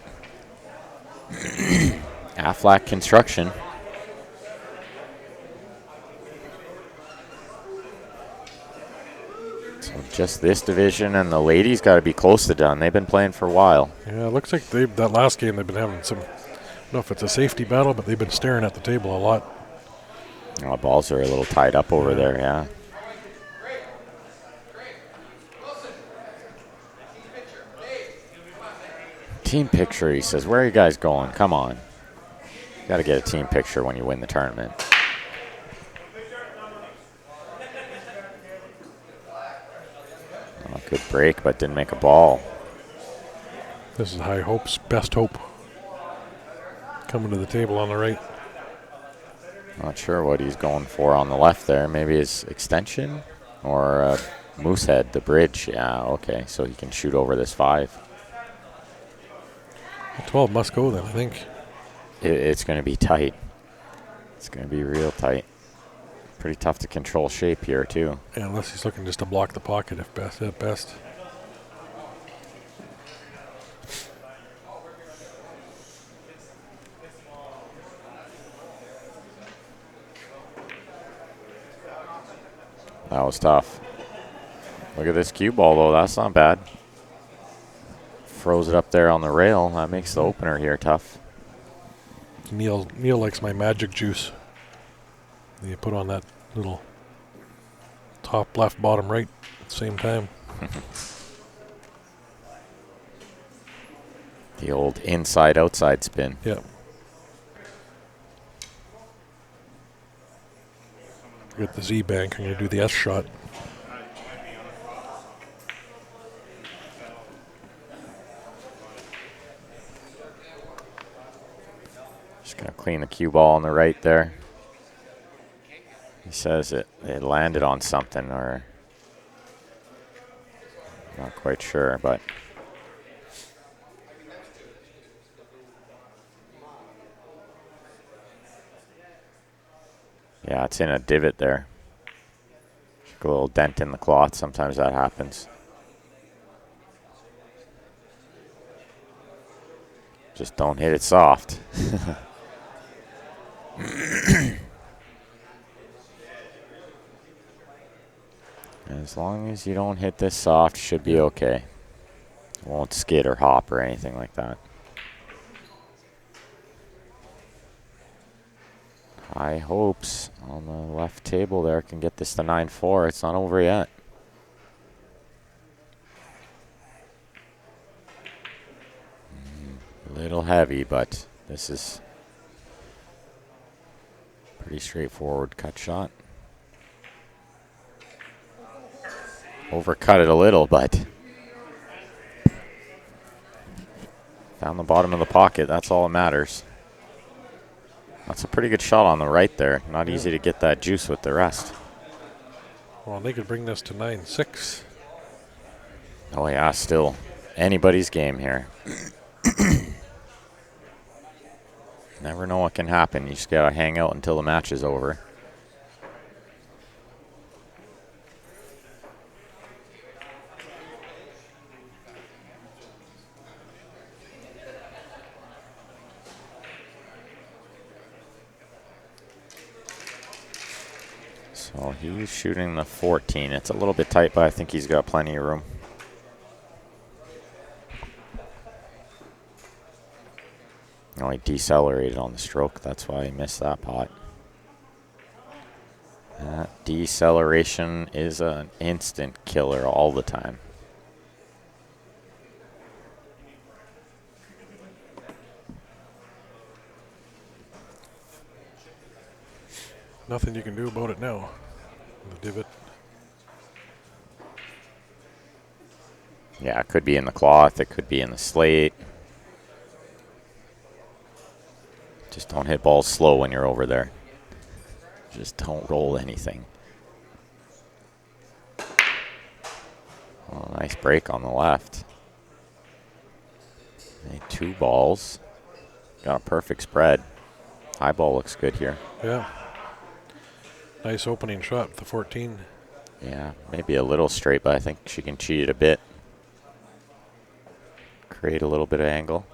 S1: Aflac Construction. So just this division, and the ladies got to be close to done. They've been playing for a while.
S2: Yeah, it looks like that last game they've been having some, I don't know if it's a safety battle, but they've been staring at the table a lot.
S1: Oh, balls are a little tied up over there, yeah. Team picture, he says. Where are you guys going? Come on. You got to get a team picture when you win the tournament. Oh, good break, but didn't make a ball.
S2: This is High Hope's best hope. Coming to the table on the right.
S1: Not sure what he's going for on the left there. Maybe his extension or Moosehead, the bridge. Yeah, okay. So he can shoot over this 5.
S2: 12 must go then, I think.
S1: It's going to be tight. It's going to be real tight. Pretty tough to control shape here, too.
S2: Yeah, unless he's looking just to block the pocket at best.
S1: That was tough. Look at this cue ball, though. That's not bad. Froze it up there on the rail. That makes the opener here tough.
S2: Neil likes my magic juice. You put on that little top left, bottom right at the same time.
S1: The old inside-outside spin.
S2: Yeah. Forget the Z bank. I'm going to do the S shot.
S1: Just going to clean the cue ball on the right there. He says it landed on something, or not quite sure, but yeah, it's in a divot there. A little dent in the cloth. Sometimes that happens. Just don't hit it soft. As long as you don't hit this soft, should be okay. It won't skid or hop or anything like that. High hopes on the left table there can get this to 9-4. It's not over yet. A little heavy, but this is pretty straightforward cut shot. Overcut it a little, but found the bottom of the pocket. That's all that matters. That's a pretty good shot on the right there. Not easy to get that juice with the rest.
S2: Well, they could bring this to 9-6.
S1: Oh, yeah, still anybody's game here. Never know what can happen. You just got to hang out until the match is over. So he's shooting the 14. It's a little bit tight, but I think he's got plenty of room. Oh, he decelerated on the stroke. That's why he missed that pot. That deceleration is an instant killer all the time.
S2: Nothing you can do about it now. The divot.
S1: Yeah, it could be in the cloth. It could be in the slate. Just don't hit balls slow when you're over there. Just don't roll anything. Oh, nice break on the left. Made 2 balls. Got a perfect spread. High ball looks good here.
S2: Yeah. Nice opening shot with the 14.
S1: Yeah, maybe a little straight, but I think she can cheat it a bit. Create a little bit of angle.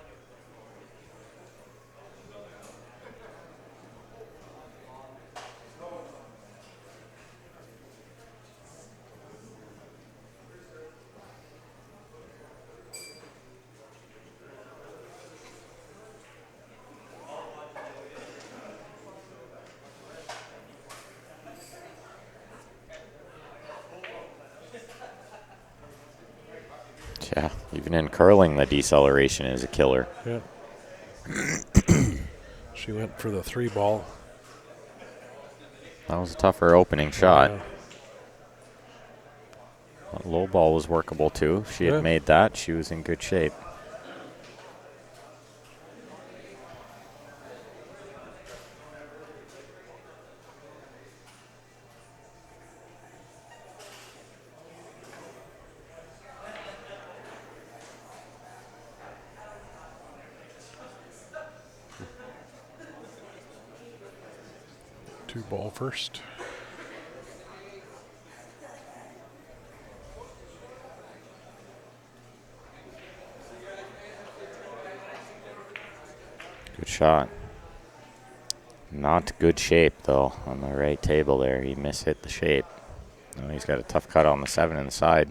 S1: Yeah, even in curling, the deceleration is a killer.
S2: Yeah. She went for the 3 ball.
S1: That was a tougher opening shot.
S2: Yeah.
S1: That low ball was workable too. If she had made that, she was in good shape.
S2: Two ball first.
S1: Good shot. Not good shape, though, on the right table there. He mishit the shape. No, he's got a tough cut on the 7 inside.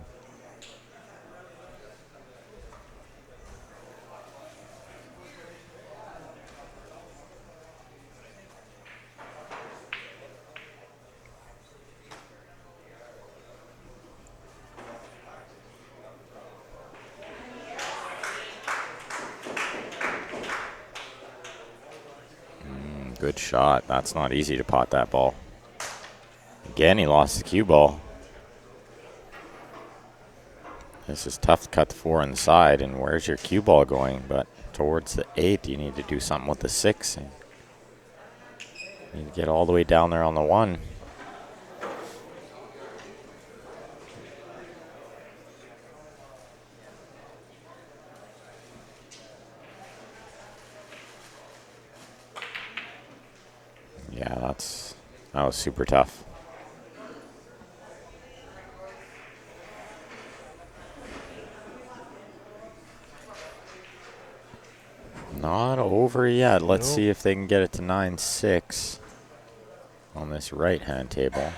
S1: Good shot. That's not easy to pot that ball. Again, he lost the cue ball. This is tough to cut the 4 on the side, and where's your cue ball going? But towards the 8, you need to do something with the 6. And you need to get all the way down there on the 1. Yeah, that was super tough. Not over yet. Let's see if they can get it to 9-6 on this right-hand table.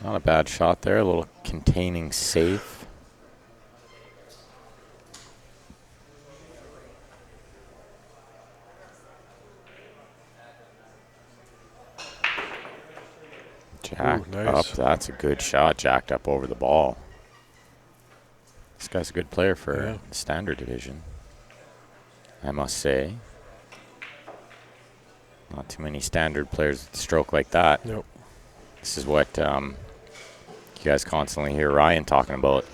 S1: Not a bad shot there, a little containing safe. Jacked up, that's a good shot, jacked up over the ball. This guy's a good player for the standard division, I must say. Not too many standard players with a stroke like that.
S2: Nope.
S1: This is what you guys constantly hear Ryan talking about.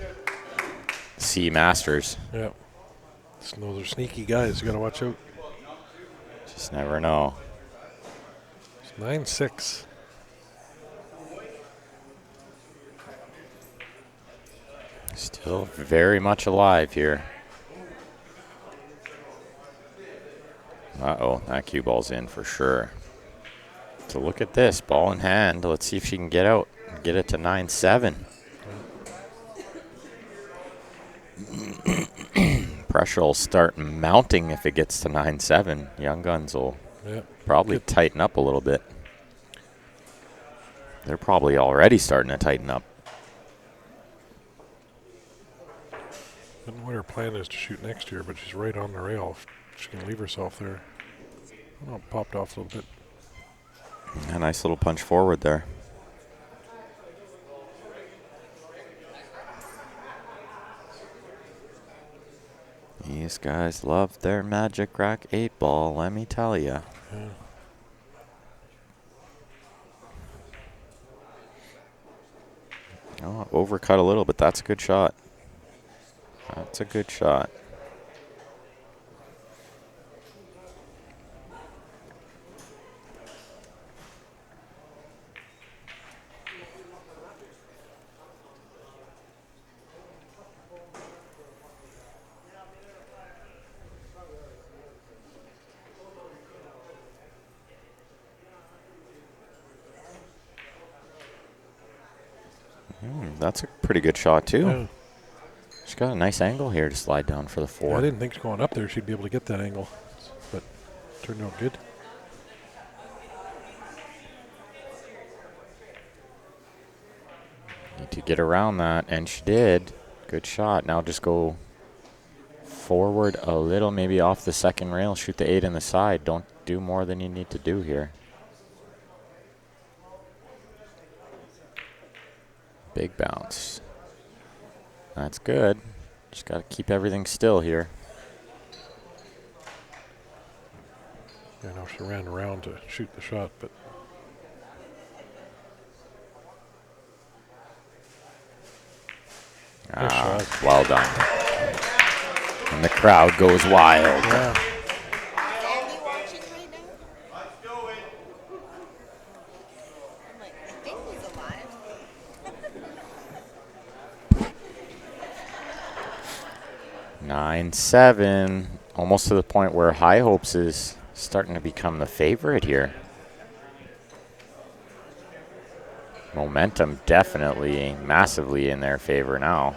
S1: C Masters.
S2: Yeah. Those are sneaky guys. You got to watch out.
S1: Just never know.
S2: It's 9-6.
S1: Still very much alive here. Uh-oh, that cue ball's in for sure. So look at this, ball in hand. Let's see if she can get out and get it to 9-7. Pressure will start mounting if it gets to 9-7. Young Guns will probably tighten up a little bit. They're probably already starting to tighten up.
S2: I don't know what her plan is to shoot next year, but she's right on the rail. She can leave herself there. Oh, it popped off a little bit.
S1: A nice little punch forward there. These guys love their Magic Rack 8-ball, let me tell you.
S2: Yeah.
S1: Oh, overcut a little, but that's a good shot. That's a good shot. That's a pretty good shot, too.
S2: Yeah.
S1: She's got a nice angle here to slide down for the 4.
S2: I didn't think going up there she'd be able to get that angle, but turned out good.
S1: Need to get around that, and she did. Good shot. Now just go forward a little, maybe off the second rail. Shoot the 8 in the side. Don't do more than you need to do here. Big bounce. That's good. Just got to keep everything still here.
S2: Yeah, no, she ran around to shoot the shot, but
S1: well done. And the crowd goes wild.
S2: Yeah.
S1: Nine, 9-7, almost to the point where High Hopes is starting to become the favorite here. Momentum definitely massively in their favor now.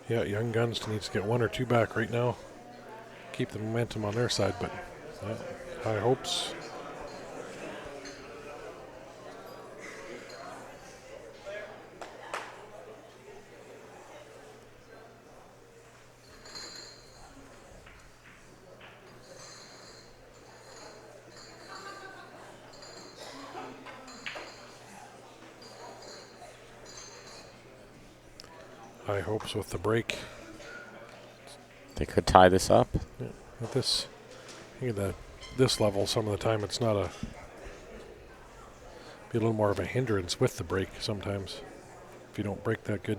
S2: Yeah, Young Guns needs to get 1 or 2 back right now. Keep the momentum on their side, but High Hopes. high hopes with the break.
S1: They could tie this up.
S2: Yeah. At this, I think at this level, some of the time it's not be a little more of a hindrance with the break sometimes if you don't break that good.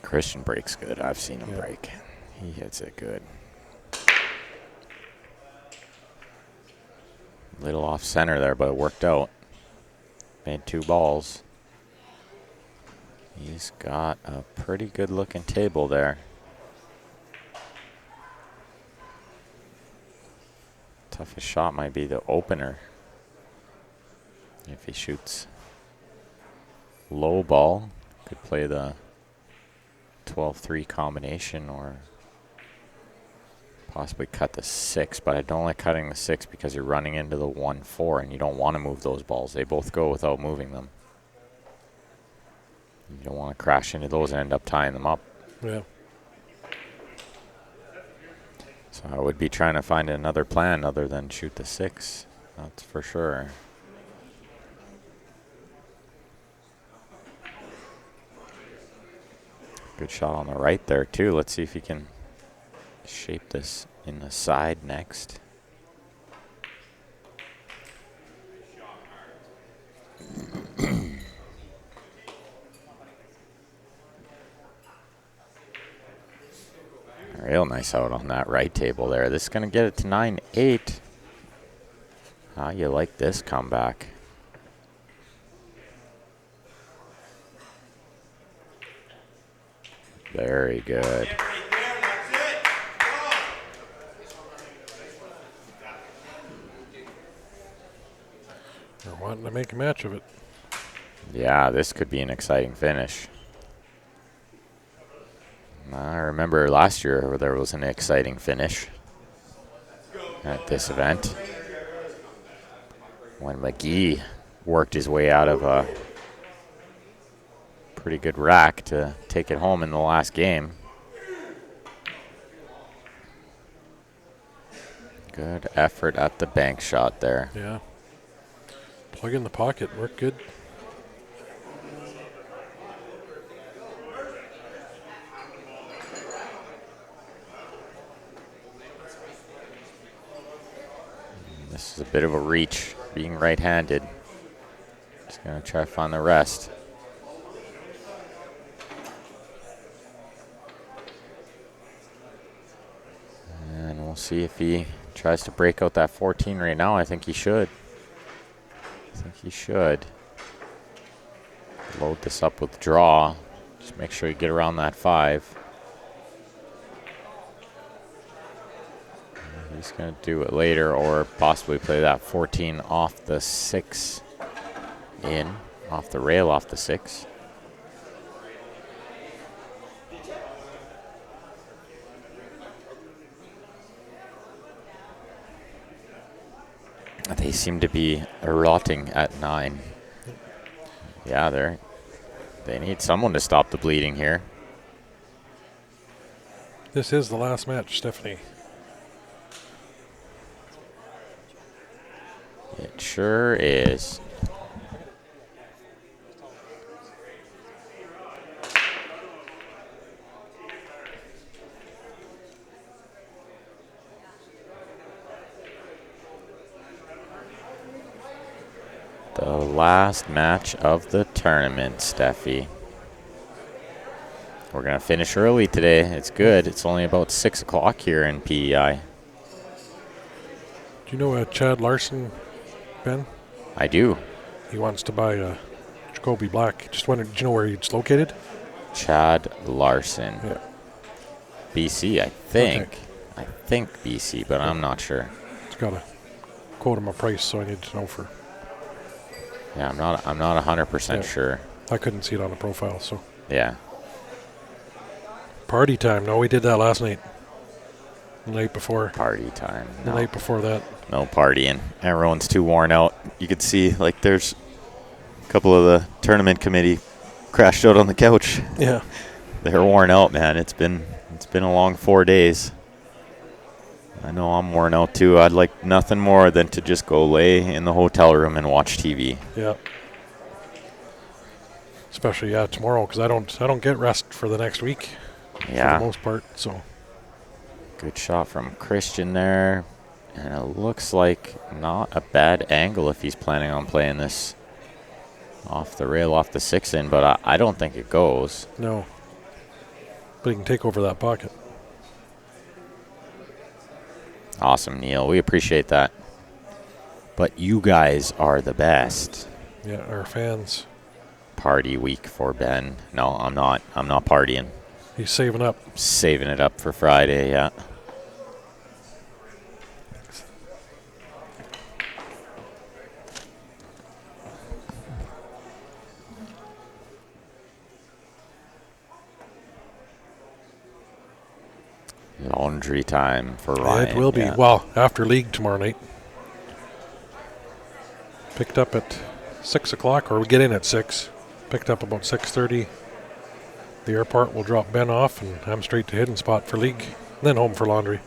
S1: Christian breaks good. I've seen him break. He hits it good. Little off center there, but it worked out. Made 2 balls. He's got a pretty good looking table there. Toughest shot might be the opener. If he shoots low ball, could play the 12-3 combination or possibly cut the 6, but I don't like cutting the 6 because you're running into the 1-4 and you don't want to move those balls. They both go without moving them. You don't want to crash into those and end up tying them up.
S2: Yeah.
S1: So I would be trying to find another plan other than shoot the 6. That's for sure. Good shot on the right there too. Let's see if he can shape this in the side next. Real nice out on that right table there. This is going to get it to 9-8. How you like this comeback? Very good.
S2: They're wanting to make a match of it.
S1: Yeah, this could be an exciting finish. I remember last year where there was an exciting finish at this event when McGee worked his way out of a pretty good rack to take it home in the last game. Good effort at the bank shot there.
S2: Yeah. Plug in the pocket, worked good.
S1: This is a bit of a reach, being right-handed. Just going to try to find the rest. And we'll see if he tries to break out that 14 right now. I think he should. Load this up with draw. Just make sure you get around that 5. He's going to do it later or possibly play that 14 off the 6 in, off the rail off the 6. They seem to be rotting at 9. Yeah, they need someone to stop the bleeding here.
S2: This is the last match, Stephanie.
S1: It sure is. The last match of the tournament, Steffi. We're going to finish early today. It's good. It's only about 6 o'clock here in PEI.
S2: Do you know Chad Larson, Ben?
S1: I do.
S2: He wants to buy a Jacoby Black. Just wondered, do you know where it's located?
S1: Chad Larson.
S2: Yeah.
S1: BC, I think.
S2: Okay.
S1: I think BC, but I'm not sure.
S2: It's got to quote him a price, so I need to know for.
S1: Yeah, I'm not 100% sure.
S2: I couldn't see it on the profile, so.
S1: Yeah.
S2: Party time. No, we did that last night. The night before.
S1: Party time.
S2: The
S1: No.
S2: night before that.
S1: No partying. Everyone's too worn out. You could see, like, there's a couple of the tournament committee crashed out on the couch.
S2: Yeah.
S1: They're worn out, man. It's been a long 4 days. I know I'm worn out too. I'd like nothing more than to just go lay in the hotel room and watch TV.
S2: Yeah. Especially tomorrow, because I don't get rest for the next week for
S1: Yeah.
S2: the most part. So
S1: Good shot from Christian there. And it looks like not a bad angle if he's planning on playing this off the rail, off the 6-in, but I don't think it goes.
S2: no, but he can take over that pocket.
S1: Awesome, Neil. We appreciate that. But you guys are the best.
S2: Yeah, our fans.
S1: Party week for Ben. No, I'm not. I'm not partying.
S2: He's saving up.
S1: Saving it up for Friday, yeah. Laundry time for Ryan.
S2: It will be.
S1: Yeah.
S2: Well, after league tomorrow night. Picked up at 6 o'clock, or we get in at 6. Picked up about 6:30. The airport will drop Ben off, and I'm straight to hidden spot for league. Then home for laundry.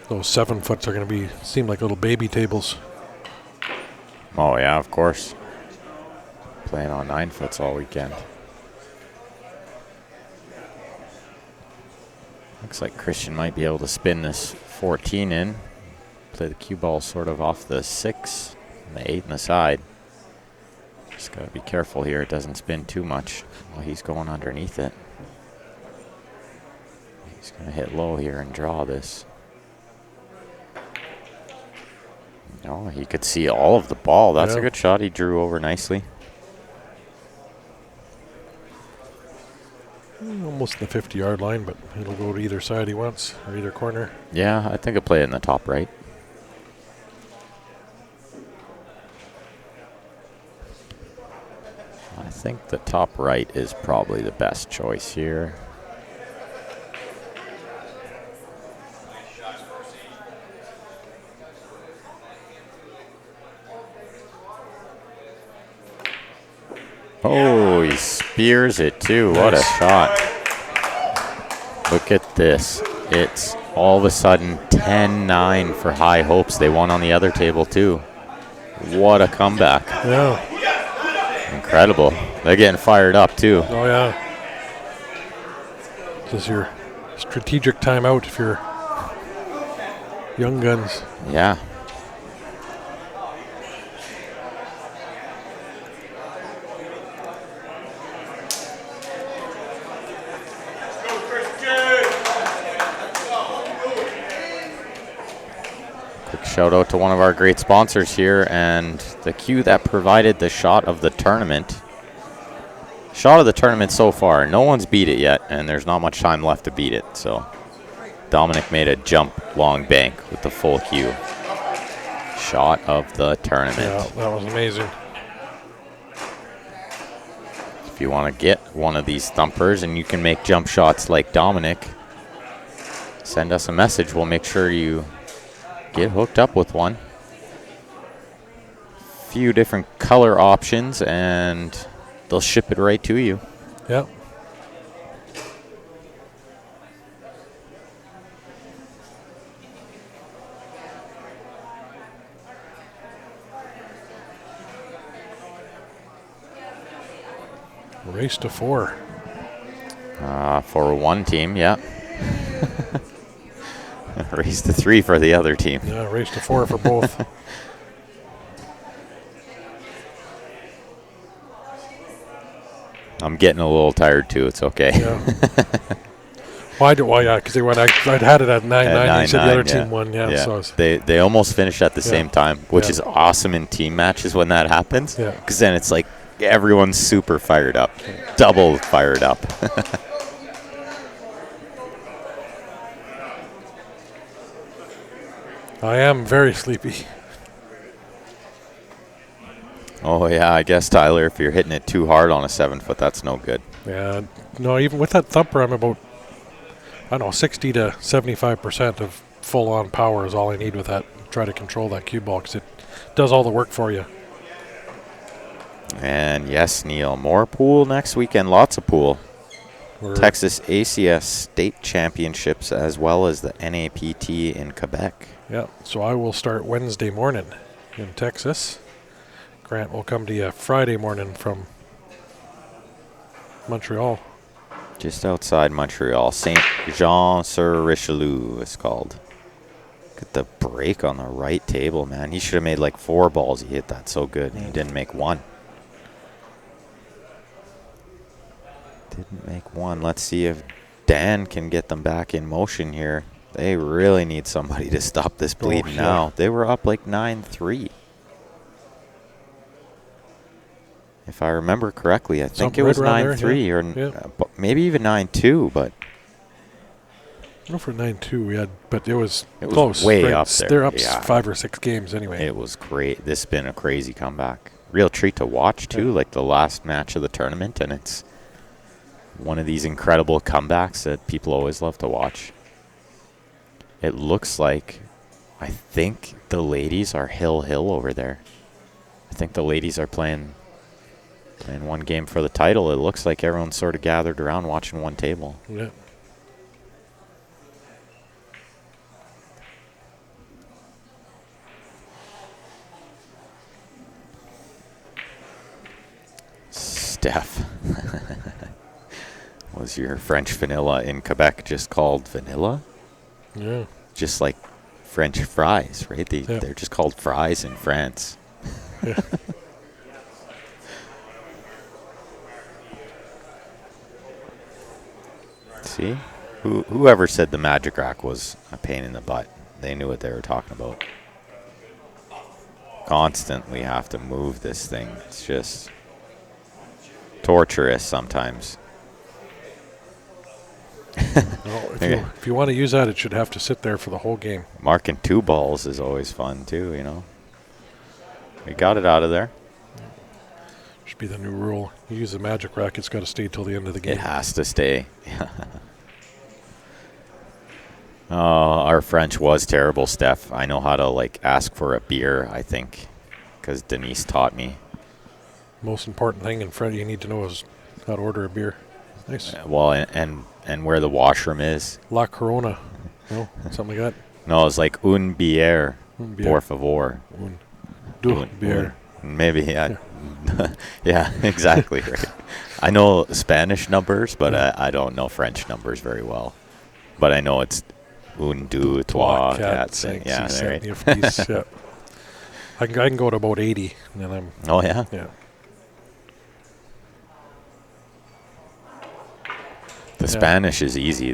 S2: Those 7-foots are going to seem like little baby tables.
S1: Oh, yeah, of course. Playing on 9-foots all weekend. Looks like Christian might be able to spin this 14 in. Play the cue ball sort of off the 6 and the 8 and the side. Just got to be careful here. It doesn't spin too much while he's going underneath it. He's going to hit low here and draw this. No, he could see all of the ball. That's a good shot. He drew over nicely.
S2: Almost the 50-yard line, but it'll go to either side he wants, or either corner.
S1: Yeah, I think I'll play it in the top right. I think the top right is probably the best choice here. Oh, he spears it too. What a shot. Look at this. It's all of a sudden 10-9 for High Hopes. They won on the other table too. What a comeback.
S2: Yeah.
S1: Incredible. They're getting fired up too.
S2: Oh, yeah. This is your strategic timeout if you're young guns.
S1: Yeah. Shout out to one of our great sponsors here and the cue that provided the shot of the tournament. Shot of the tournament so far. No one's beat it yet, and there's not much time left to beat it. So Dominic made a jump long bank with the full cue. Shot of the tournament.
S2: Yeah, that was amazing.
S1: If you want to get one of these thumpers and you can make jump shots like Dominic, send us a message. We'll make sure you get hooked up with one. Few different color options and they'll ship it right to you.
S2: Yep. Race to 4.
S1: For one team, yeah. Race to 3 for the other team.
S2: Yeah, race to 4 for both.
S1: I'm getting a little tired too. It's okay.
S2: Yeah. Why? Yeah, because I'd had it at 9-9. You said the other team won. Yeah. So
S1: they almost finished at the same time, which is awesome in team matches when that happens.
S2: Yeah.
S1: Because then it's like everyone's super fired up, double fired up.
S2: I am very sleepy.
S1: Oh, yeah, I guess, Tyler, if you're hitting it too hard on a 7-foot, that's no good.
S2: Yeah, no, even with that thumper, I'm about, 60 to 75% of full-on power is all I need with that. Try to control that cue ball because it does all the work for you.
S1: And yes, Neil, more pool next weekend, lots of pool. Texas ACS State Championships as well as the NAPT in Quebec.
S2: Yeah, so I will start Wednesday morning. in Texas. Grant will come to you Friday morning from Montreal.
S1: Just outside Montreal. Saint Jean-sur-Richelieu it's called. Look at the break on the right table, man. He should have made like 4 balls. He hit that so good. He didn't make one. Didn't make one. Let's see if Dan can get them back in motion here. They really need somebody to stop this bleeding now. They were up like 9-3. If I remember correctly, I think it was 9-3 or maybe even 9-2, but
S2: No, for 9-2 we had, but it was close.
S1: Way up there.
S2: They're up 5 or 6 games anyway.
S1: It was great. This has been a crazy comeback. Real treat to watch too, like the last match of the tournament, and it's one of these incredible comebacks that people always love to watch. It looks like, I think the ladies are hill over there. I think the ladies are playing one game for the title. It looks like everyone's sort of gathered around watching one table.
S2: Yeah.
S1: Steph. Was your French vanilla in Quebec just called vanilla?
S2: Yeah.
S1: Just like French fries, right? They're just called fries in France.
S2: Yeah.
S1: See? Whoever said the magic rack was a pain in the butt, they knew what they were talking about. Constantly have to move this thing. It's just torturous sometimes.
S2: No, if you want to use that, it should have to sit there for the whole game.
S1: Marking 2 balls is always fun too, you know. We got it out of there.
S2: Should be the new rule. You use the magic rack, it's got to stay till the end of the game.
S1: It has to stay. Our French was terrible, Steph. I know how to like ask for a beer, I think, because Denise taught me.
S2: Most important thing in French you need to know is how to order a beer. Nice.
S1: Well, and where the washroom is.
S2: La Corona. No, something like that.
S1: No, it's like un bière, por favor.
S2: Deux bière.
S1: Maybe, yeah. Yeah, exactly. Right. I know Spanish numbers, but I don't know French numbers very well. But I know it's un, deux, trois, quatre, cinq. Yeah, right.
S2: Yeah. I can go to about 80, and then I'm.
S1: Oh yeah.
S2: Yeah.
S1: The Spanish is easy.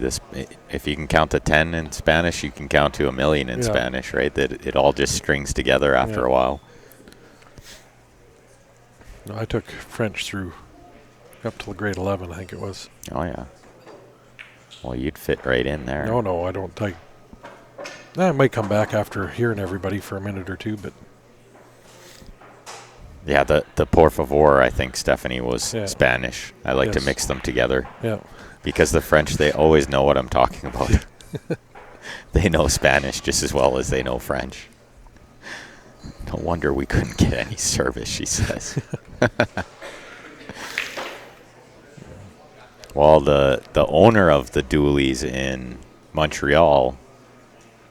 S1: If you can count to 10 in Spanish, you can count to 1,000,000 in Spanish, right? That it all just strings together after a while.
S2: No, I took French through up till grade 11, I think it was.
S1: Oh yeah. Well, you'd fit right in there.
S2: No, I don't. I might come back after hearing everybody for a minute or two, but.
S1: Yeah, the por favor, I think, Stephanie, was Spanish. I like to mix them together.
S2: Yeah.
S1: Because the French, they always know what I'm talking about. They know Spanish just as well as they know French. No wonder we couldn't get any service, she says. Well, the owner of the Doolies in Montreal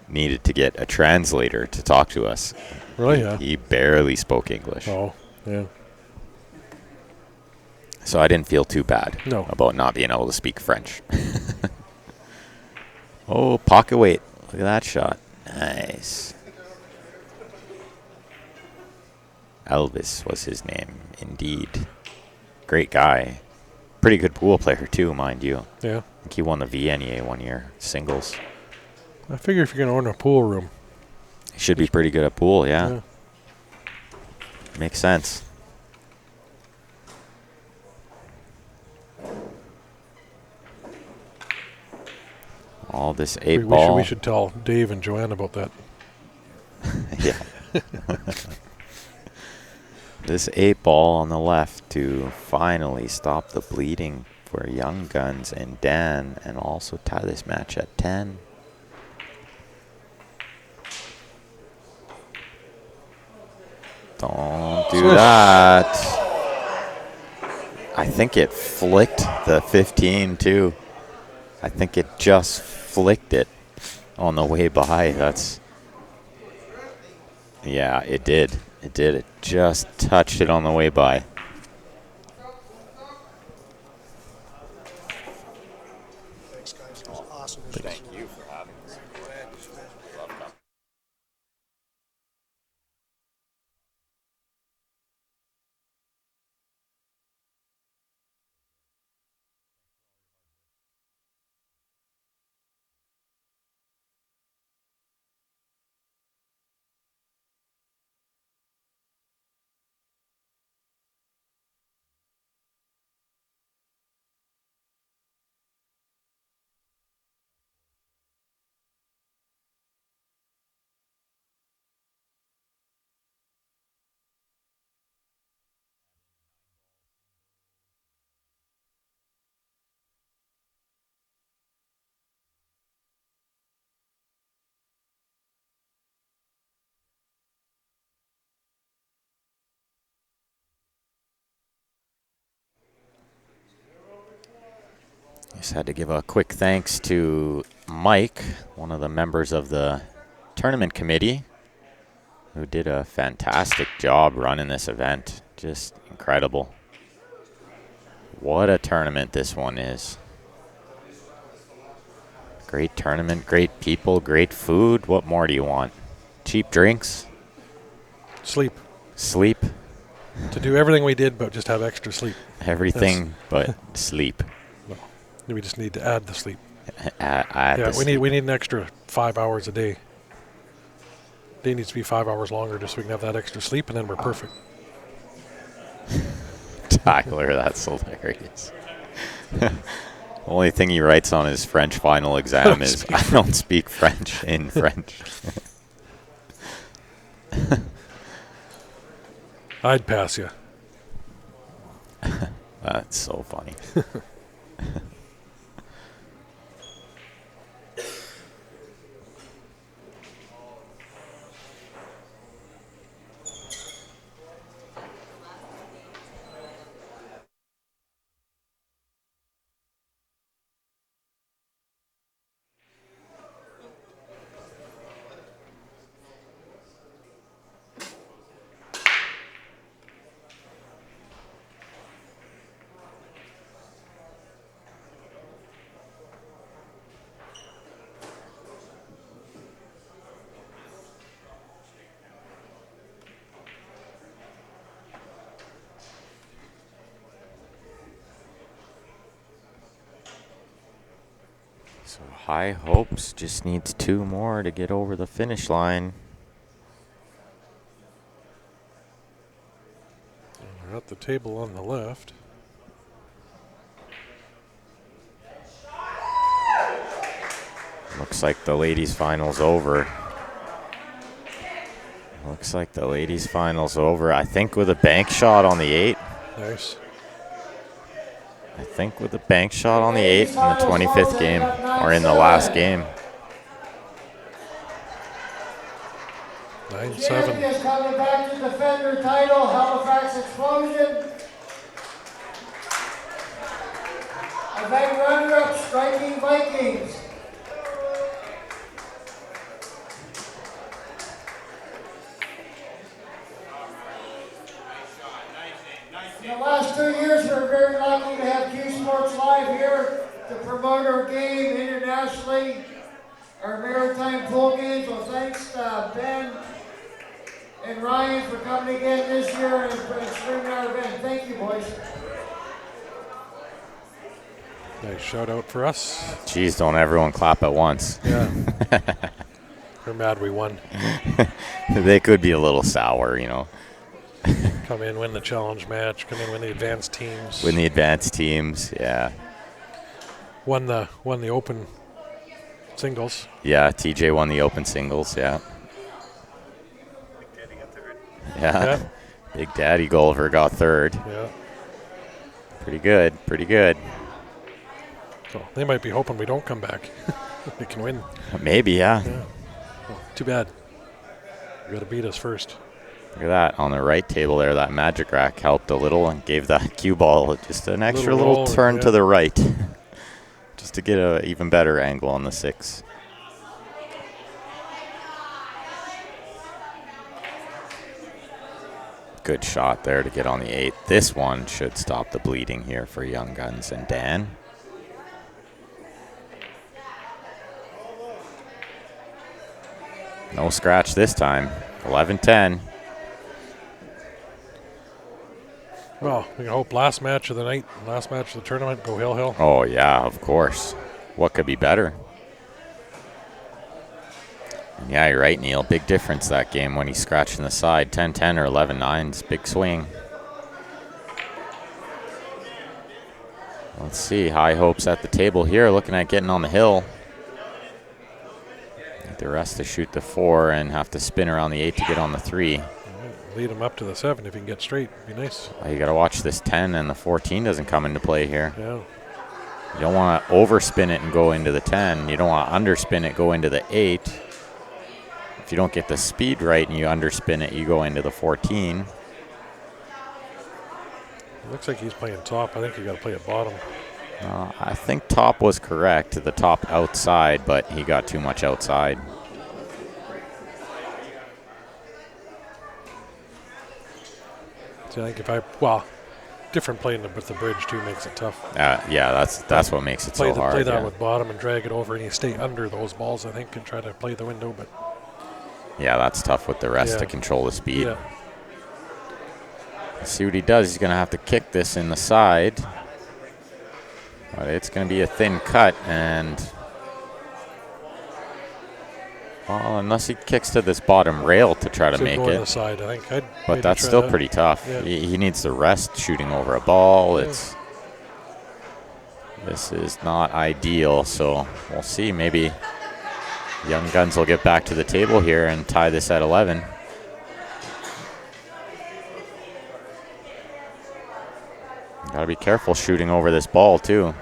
S1: needed to get a translator to talk to us.
S2: Really? Yeah.
S1: He barely spoke English.
S2: Oh, yeah.
S1: So I didn't feel too bad
S2: about
S1: not being able to speak French. Oh, pocket weight. Look at that shot. Nice. Elvis was his name, indeed. Great guy. Pretty good pool player, too, mind you.
S2: Yeah.
S1: I think he won the VNEA one year, singles.
S2: I figure if you're going to own a pool room.
S1: He should be pretty good at pool, yeah. Makes sense. All this 8 ball.
S2: We should tell Dave and Joanne about that.
S1: Yeah. This 8 ball on the left to finally stop the bleeding for Young Guns and Dan, and also tie this match at 10. Don't do that. I think it flicked the 15 too. I think it just flicked it on the way by. Yeah, it did. It did. It just touched it on the way by.
S4: Thanks, guys. It was awesome.
S1: Thank you for having us. Just had to give a quick thanks to Mike, one of the members of the tournament committee, who did a fantastic job running this event. Just incredible. What a tournament this one is. Great tournament, great people, great food. What more do you want? Cheap drinks,
S2: Sleep.
S1: sleep,
S2: To do everything we did, but just have extra sleep.
S1: everything but sleep.
S2: We just need to add the sleep.
S1: Add the sleep.
S2: We need an extra 5 hours a day. Day needs to be 5 hours longer just so we can have that extra sleep, and then we're perfect.
S1: Tyler, that's hilarious. Only thing he writes on his French final exam is, I don't speak French in French.
S2: I'd pass you.
S1: That's so funny. So High Hopes just needs 2 more to get over the finish line.
S2: We're at the table on the left.
S1: Looks like the ladies' final's over. Looks like the ladies' final's over. I think with a bank shot on the 8.
S2: Nice.
S1: I think with a bank shot on the 8 in the 25th game, or in the last game.
S2: 9-7.
S5: Champions coming back to defend their title, Halifax Explosion. Event runner-up, Striking Vikings. In the last 2 years, we're very lucky to have Q Sports Live here to promote our game internationally, our maritime pool games. So thanks to Ben and Ryan for coming again this year and streaming our event. Thank you, boys.
S2: Nice shout out for us.
S1: Jeez, don't everyone clap at once.
S2: Yeah. We're mad we won.
S1: They could be a little sour, you know.
S2: Come in, win the challenge match. Come in, win the advanced teams.
S1: Win the advanced teams, yeah.
S2: Won the open singles.
S1: Yeah, TJ won the open singles, yeah. Yeah.
S2: Yeah.
S1: Big Daddy Gulliver got 3rd.
S2: Yeah.
S1: Pretty good, pretty good.
S2: So they might be hoping we don't come back. We can win.
S1: Maybe, yeah.
S2: Yeah. Oh, too bad. You got to beat us first.
S1: Look at that. On the right table there, that magic rack helped a little and gave that cue ball just an extra little
S2: roll,
S1: turn
S2: yeah.
S1: to the right. Just to get an even better angle on the 6. Good shot there to get on the 8. This one should stop the bleeding here for Young Guns and Dan. No scratch this time. 11-10.
S2: Well, we can hope last match of the night, last match of the tournament, go hill.
S1: Oh, yeah, of course. What could be better? And yeah, you're right, Neil. Big difference that game when he's scratching the side. 10-10 or 11-9. It's big swing. Let's see. High hopes at the table here. Looking at getting on the hill. The rest to shoot the 4 and have to spin around the 8 to get on the 3.
S2: Lead him up to the 7 if he can get straight. Be nice.
S1: You got to watch this 10 and the 14 doesn't come into play here.
S2: Yeah.
S1: You don't want to overspin it and go into the 10. You don't want to underspin it, go into the 8. If you don't get the speed right and you underspin it, you go into the 14.
S2: It looks like he's playing top. I think you got to play at bottom.
S1: I think top was correct, the top outside, but he got too much outside.
S2: So I think different playing with the bridge too makes it tough.
S1: Yeah, that's what makes it so hard.
S2: Play that
S1: yeah.
S2: with bottom and drag it over, and you stay under those balls, I think, and try to play the window. But
S1: yeah, that's tough with the rest to control the speed.
S2: Yeah.
S1: Let's see what he does. He's going to have to kick this in the side. But it's going to be a thin cut, and well, unless he kicks to this bottom rail to try to make
S2: go on
S1: it.
S2: the side, I think.
S1: But that's still pretty tough.
S2: Yeah.
S1: He needs the rest shooting over a ball.
S2: Yeah.
S1: This is not ideal, so we'll see. Maybe Young Guns will get back to the table here and tie this at 11. Got to be careful shooting over this ball, too.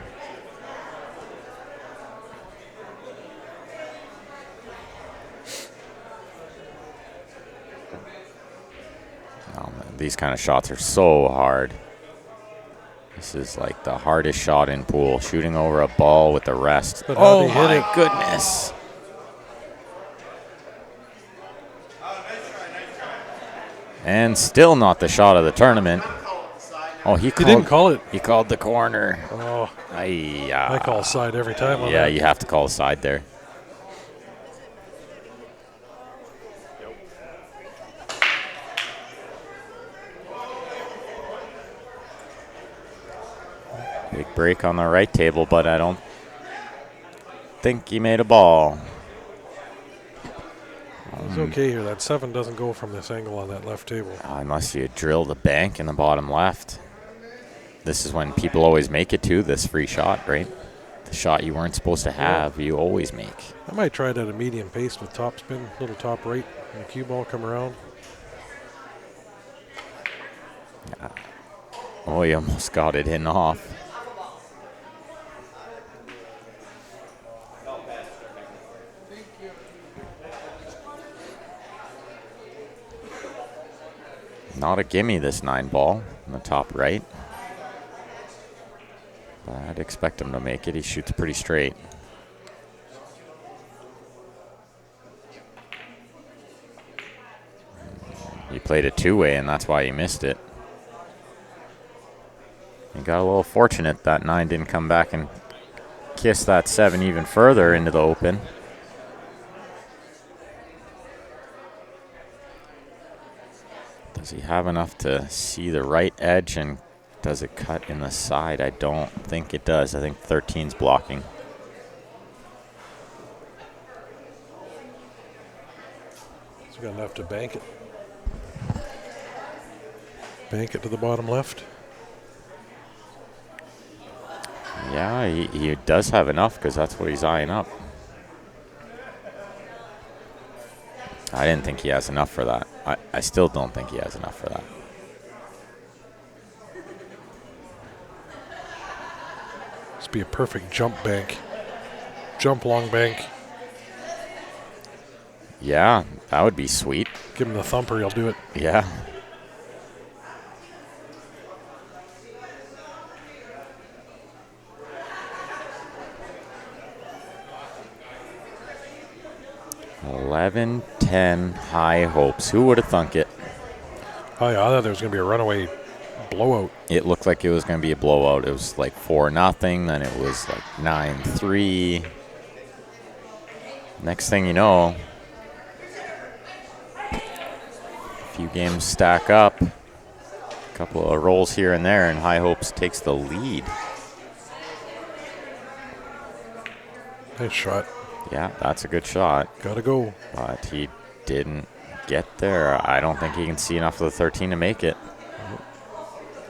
S1: Oh, man, these kind of shots are so hard. This is like the hardest shot in pool, shooting over a ball with the rest.
S2: But
S1: Oh,
S2: how do you hit
S1: my
S2: it?
S1: goodness. And still not the shot of the tournament. Oh, he
S2: didn't call it.
S1: He called the corner.
S2: Oh,
S1: I
S2: I call side every time. On
S1: Yeah,
S2: that.
S1: you have to call a side there. Big break on the right table, but I don't think he made a ball.
S2: It's okay here. That 7 doesn't go from this angle on that left table.
S1: Unless you drill the bank in the bottom left. This is when people always make it to this free shot, right? The shot you weren't supposed to have, you always make.
S2: I might try it at a medium pace with top spin, little top right, and the cue ball come around.
S1: Oh, he almost got it in off. Not a gimme, this 9 ball in the top right. But I'd expect him to make it. He shoots pretty straight. He played it 2-way, and that's why he missed it. He got a little fortunate that 9 didn't come back and kiss that 7 even further into the open. Does he have enough to see the right edge, and does it cut in the side? I don't think it does. I think 13's blocking.
S2: So got enough to bank it. Bank it to the bottom left.
S1: Yeah, he does have enough because that's what he's eyeing up. I didn't think he has enough for that. I still don't think he has enough for that.
S2: This would be a perfect jump bank. Jump long bank.
S1: Yeah, that would be sweet.
S2: Give him the thumper, he'll do it.
S1: Yeah. $11-10 high hopes. Who would have thunk it?
S2: Oh, yeah, I thought there was going to be a runaway blowout.
S1: It looked like it was going to be a blowout. It was like 4-0, then it was like 9-3. Next thing you know, a few games stack up. A couple of rolls here and there, and High Hopes takes the lead.
S2: Nice shot.
S1: Yeah, that's a good shot.
S2: Gotta go.
S1: But he didn't get there. I don't think he can see enough of the 13 to make it.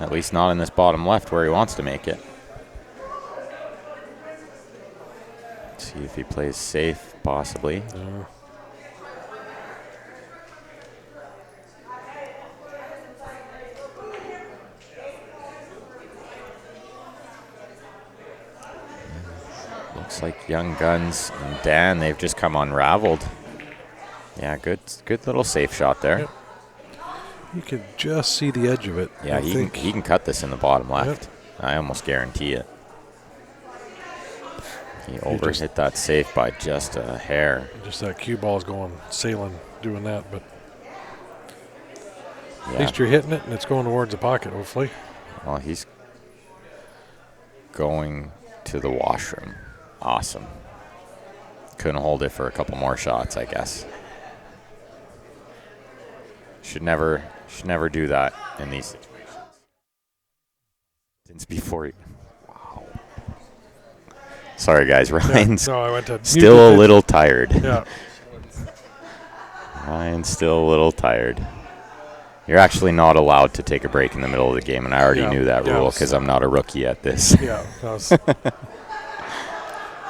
S1: At least not in this bottom left where he wants to make it. See if he plays safe, possibly. Looks like Young Guns and Dan, they've just come unraveled. Yeah, good little safe shot there.
S2: Yep. You can just see the edge of it.
S1: Yeah, he can cut this in the bottom left.
S2: Yep.
S1: I almost guarantee it. He overhit that safe by just a hair.
S2: Just that cue ball's going sailing doing that, but
S1: Yeah.
S2: at least you're hitting it and it's going towards the pocket, hopefully.
S1: Well, he's going to the washroom. Awesome. Couldn't hold it for a couple more shots, I guess. Should never do that in these situations. Since before. Wow. Sorry, guys. Ryan's
S2: No, I went to
S1: still a little tired.
S2: Yeah.
S1: Ryan's still a little tired. You're actually not allowed to take a break in the middle of the game, and I already knew that rule because I'm not a rookie at this.
S2: Yeah. That was,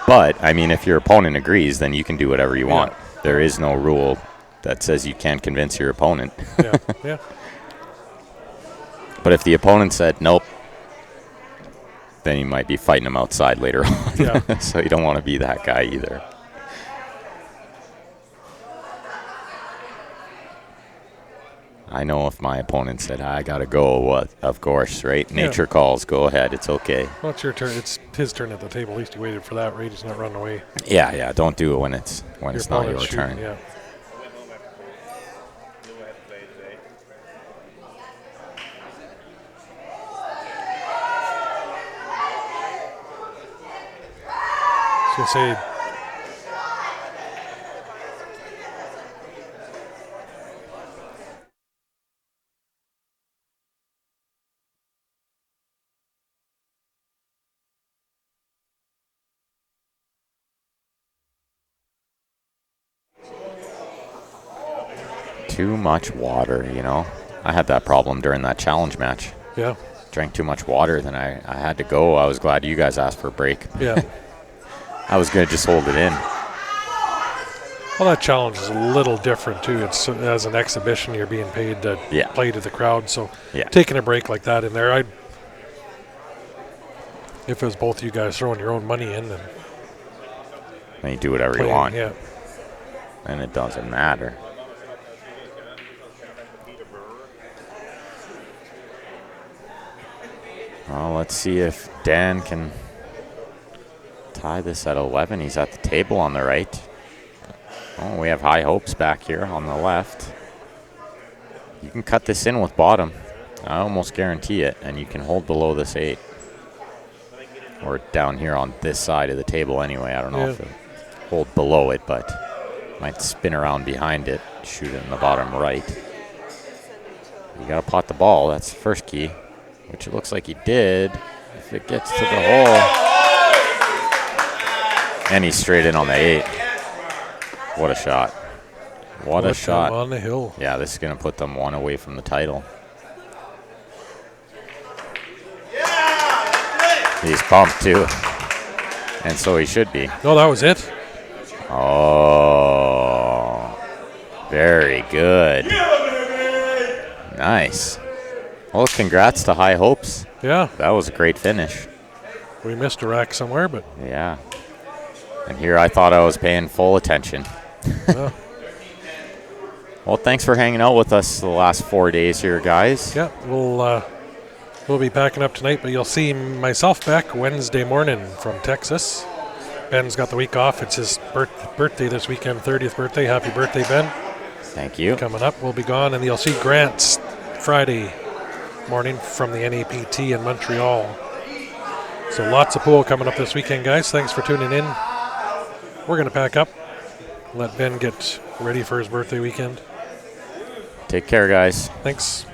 S1: But, I mean, if your opponent agrees, then you can do whatever you want. There is no rule that says you can't convince your opponent.
S2: yeah.
S1: But if the opponent said nope, then you might be fighting them outside later on.
S2: Yeah.
S1: So you don't want to be that guy either. I know if my opponent said, I got to go, well, of course, right? Nature calls, go ahead, it's okay.
S2: Well, it's your turn. It's his turn at the table. At least he waited for that, right? He's not running away.
S1: Yeah, don't do it when it's not your turn.
S2: Yeah. I was going to say,
S1: Too much water, you know. I had that problem during that challenge match.
S2: yeah.
S1: Drank too much water, then I had to go. I was glad you guys asked for a break.
S2: Yeah.
S1: I was going to just hold it in.
S2: Well, that challenge is a little different, too. It's as an exhibition, you're being paid to play to the crowd. So taking a break like that in there, if it was both you guys throwing your own money in, then
S1: you do whatever you want.
S2: Yeah.
S1: And it doesn't matter. Well, let's see if Dan can tie this at 11. He's at the table on the right. Oh, we have High Hopes back here on the left. You can cut this in with bottom. I almost guarantee it. And you can hold below this 8. Or down here on this side of the table anyway. I don't know if it hold below it, but might spin around behind it, shoot it in the bottom right. You got to pot the ball. That's the first key, which it looks like he did. If it gets to the hole. And he's straight in on the 8. What a shot. What a shot.
S2: On the hill.
S1: Yeah, this is going to put them one away from the title. He's pumped, too. And so he should be.
S2: No, that was it.
S1: Oh, very good. Nice. Well, congrats to High Hopes.
S2: Yeah.
S1: That was a great finish.
S2: We missed a rack somewhere, but.
S1: Yeah. And here I thought I was paying full attention.
S2: Yeah.
S1: Well, thanks for hanging out with us the last 4 days here, guys.
S2: Yeah, we'll be packing up tonight, but you'll see myself back Wednesday morning from Texas. Ben's got the week off. It's his birthday this weekend, 30th birthday. Happy birthday, Ben.
S1: Thank you.
S2: Coming up, we'll be gone, and you'll see Grant's Friday morning from the NAPT in Montreal. So lots of pool coming up this weekend, guys. Thanks for tuning in. We're going to pack up, let Ben get ready for his birthday weekend.
S1: Take care, guys.
S2: Thanks.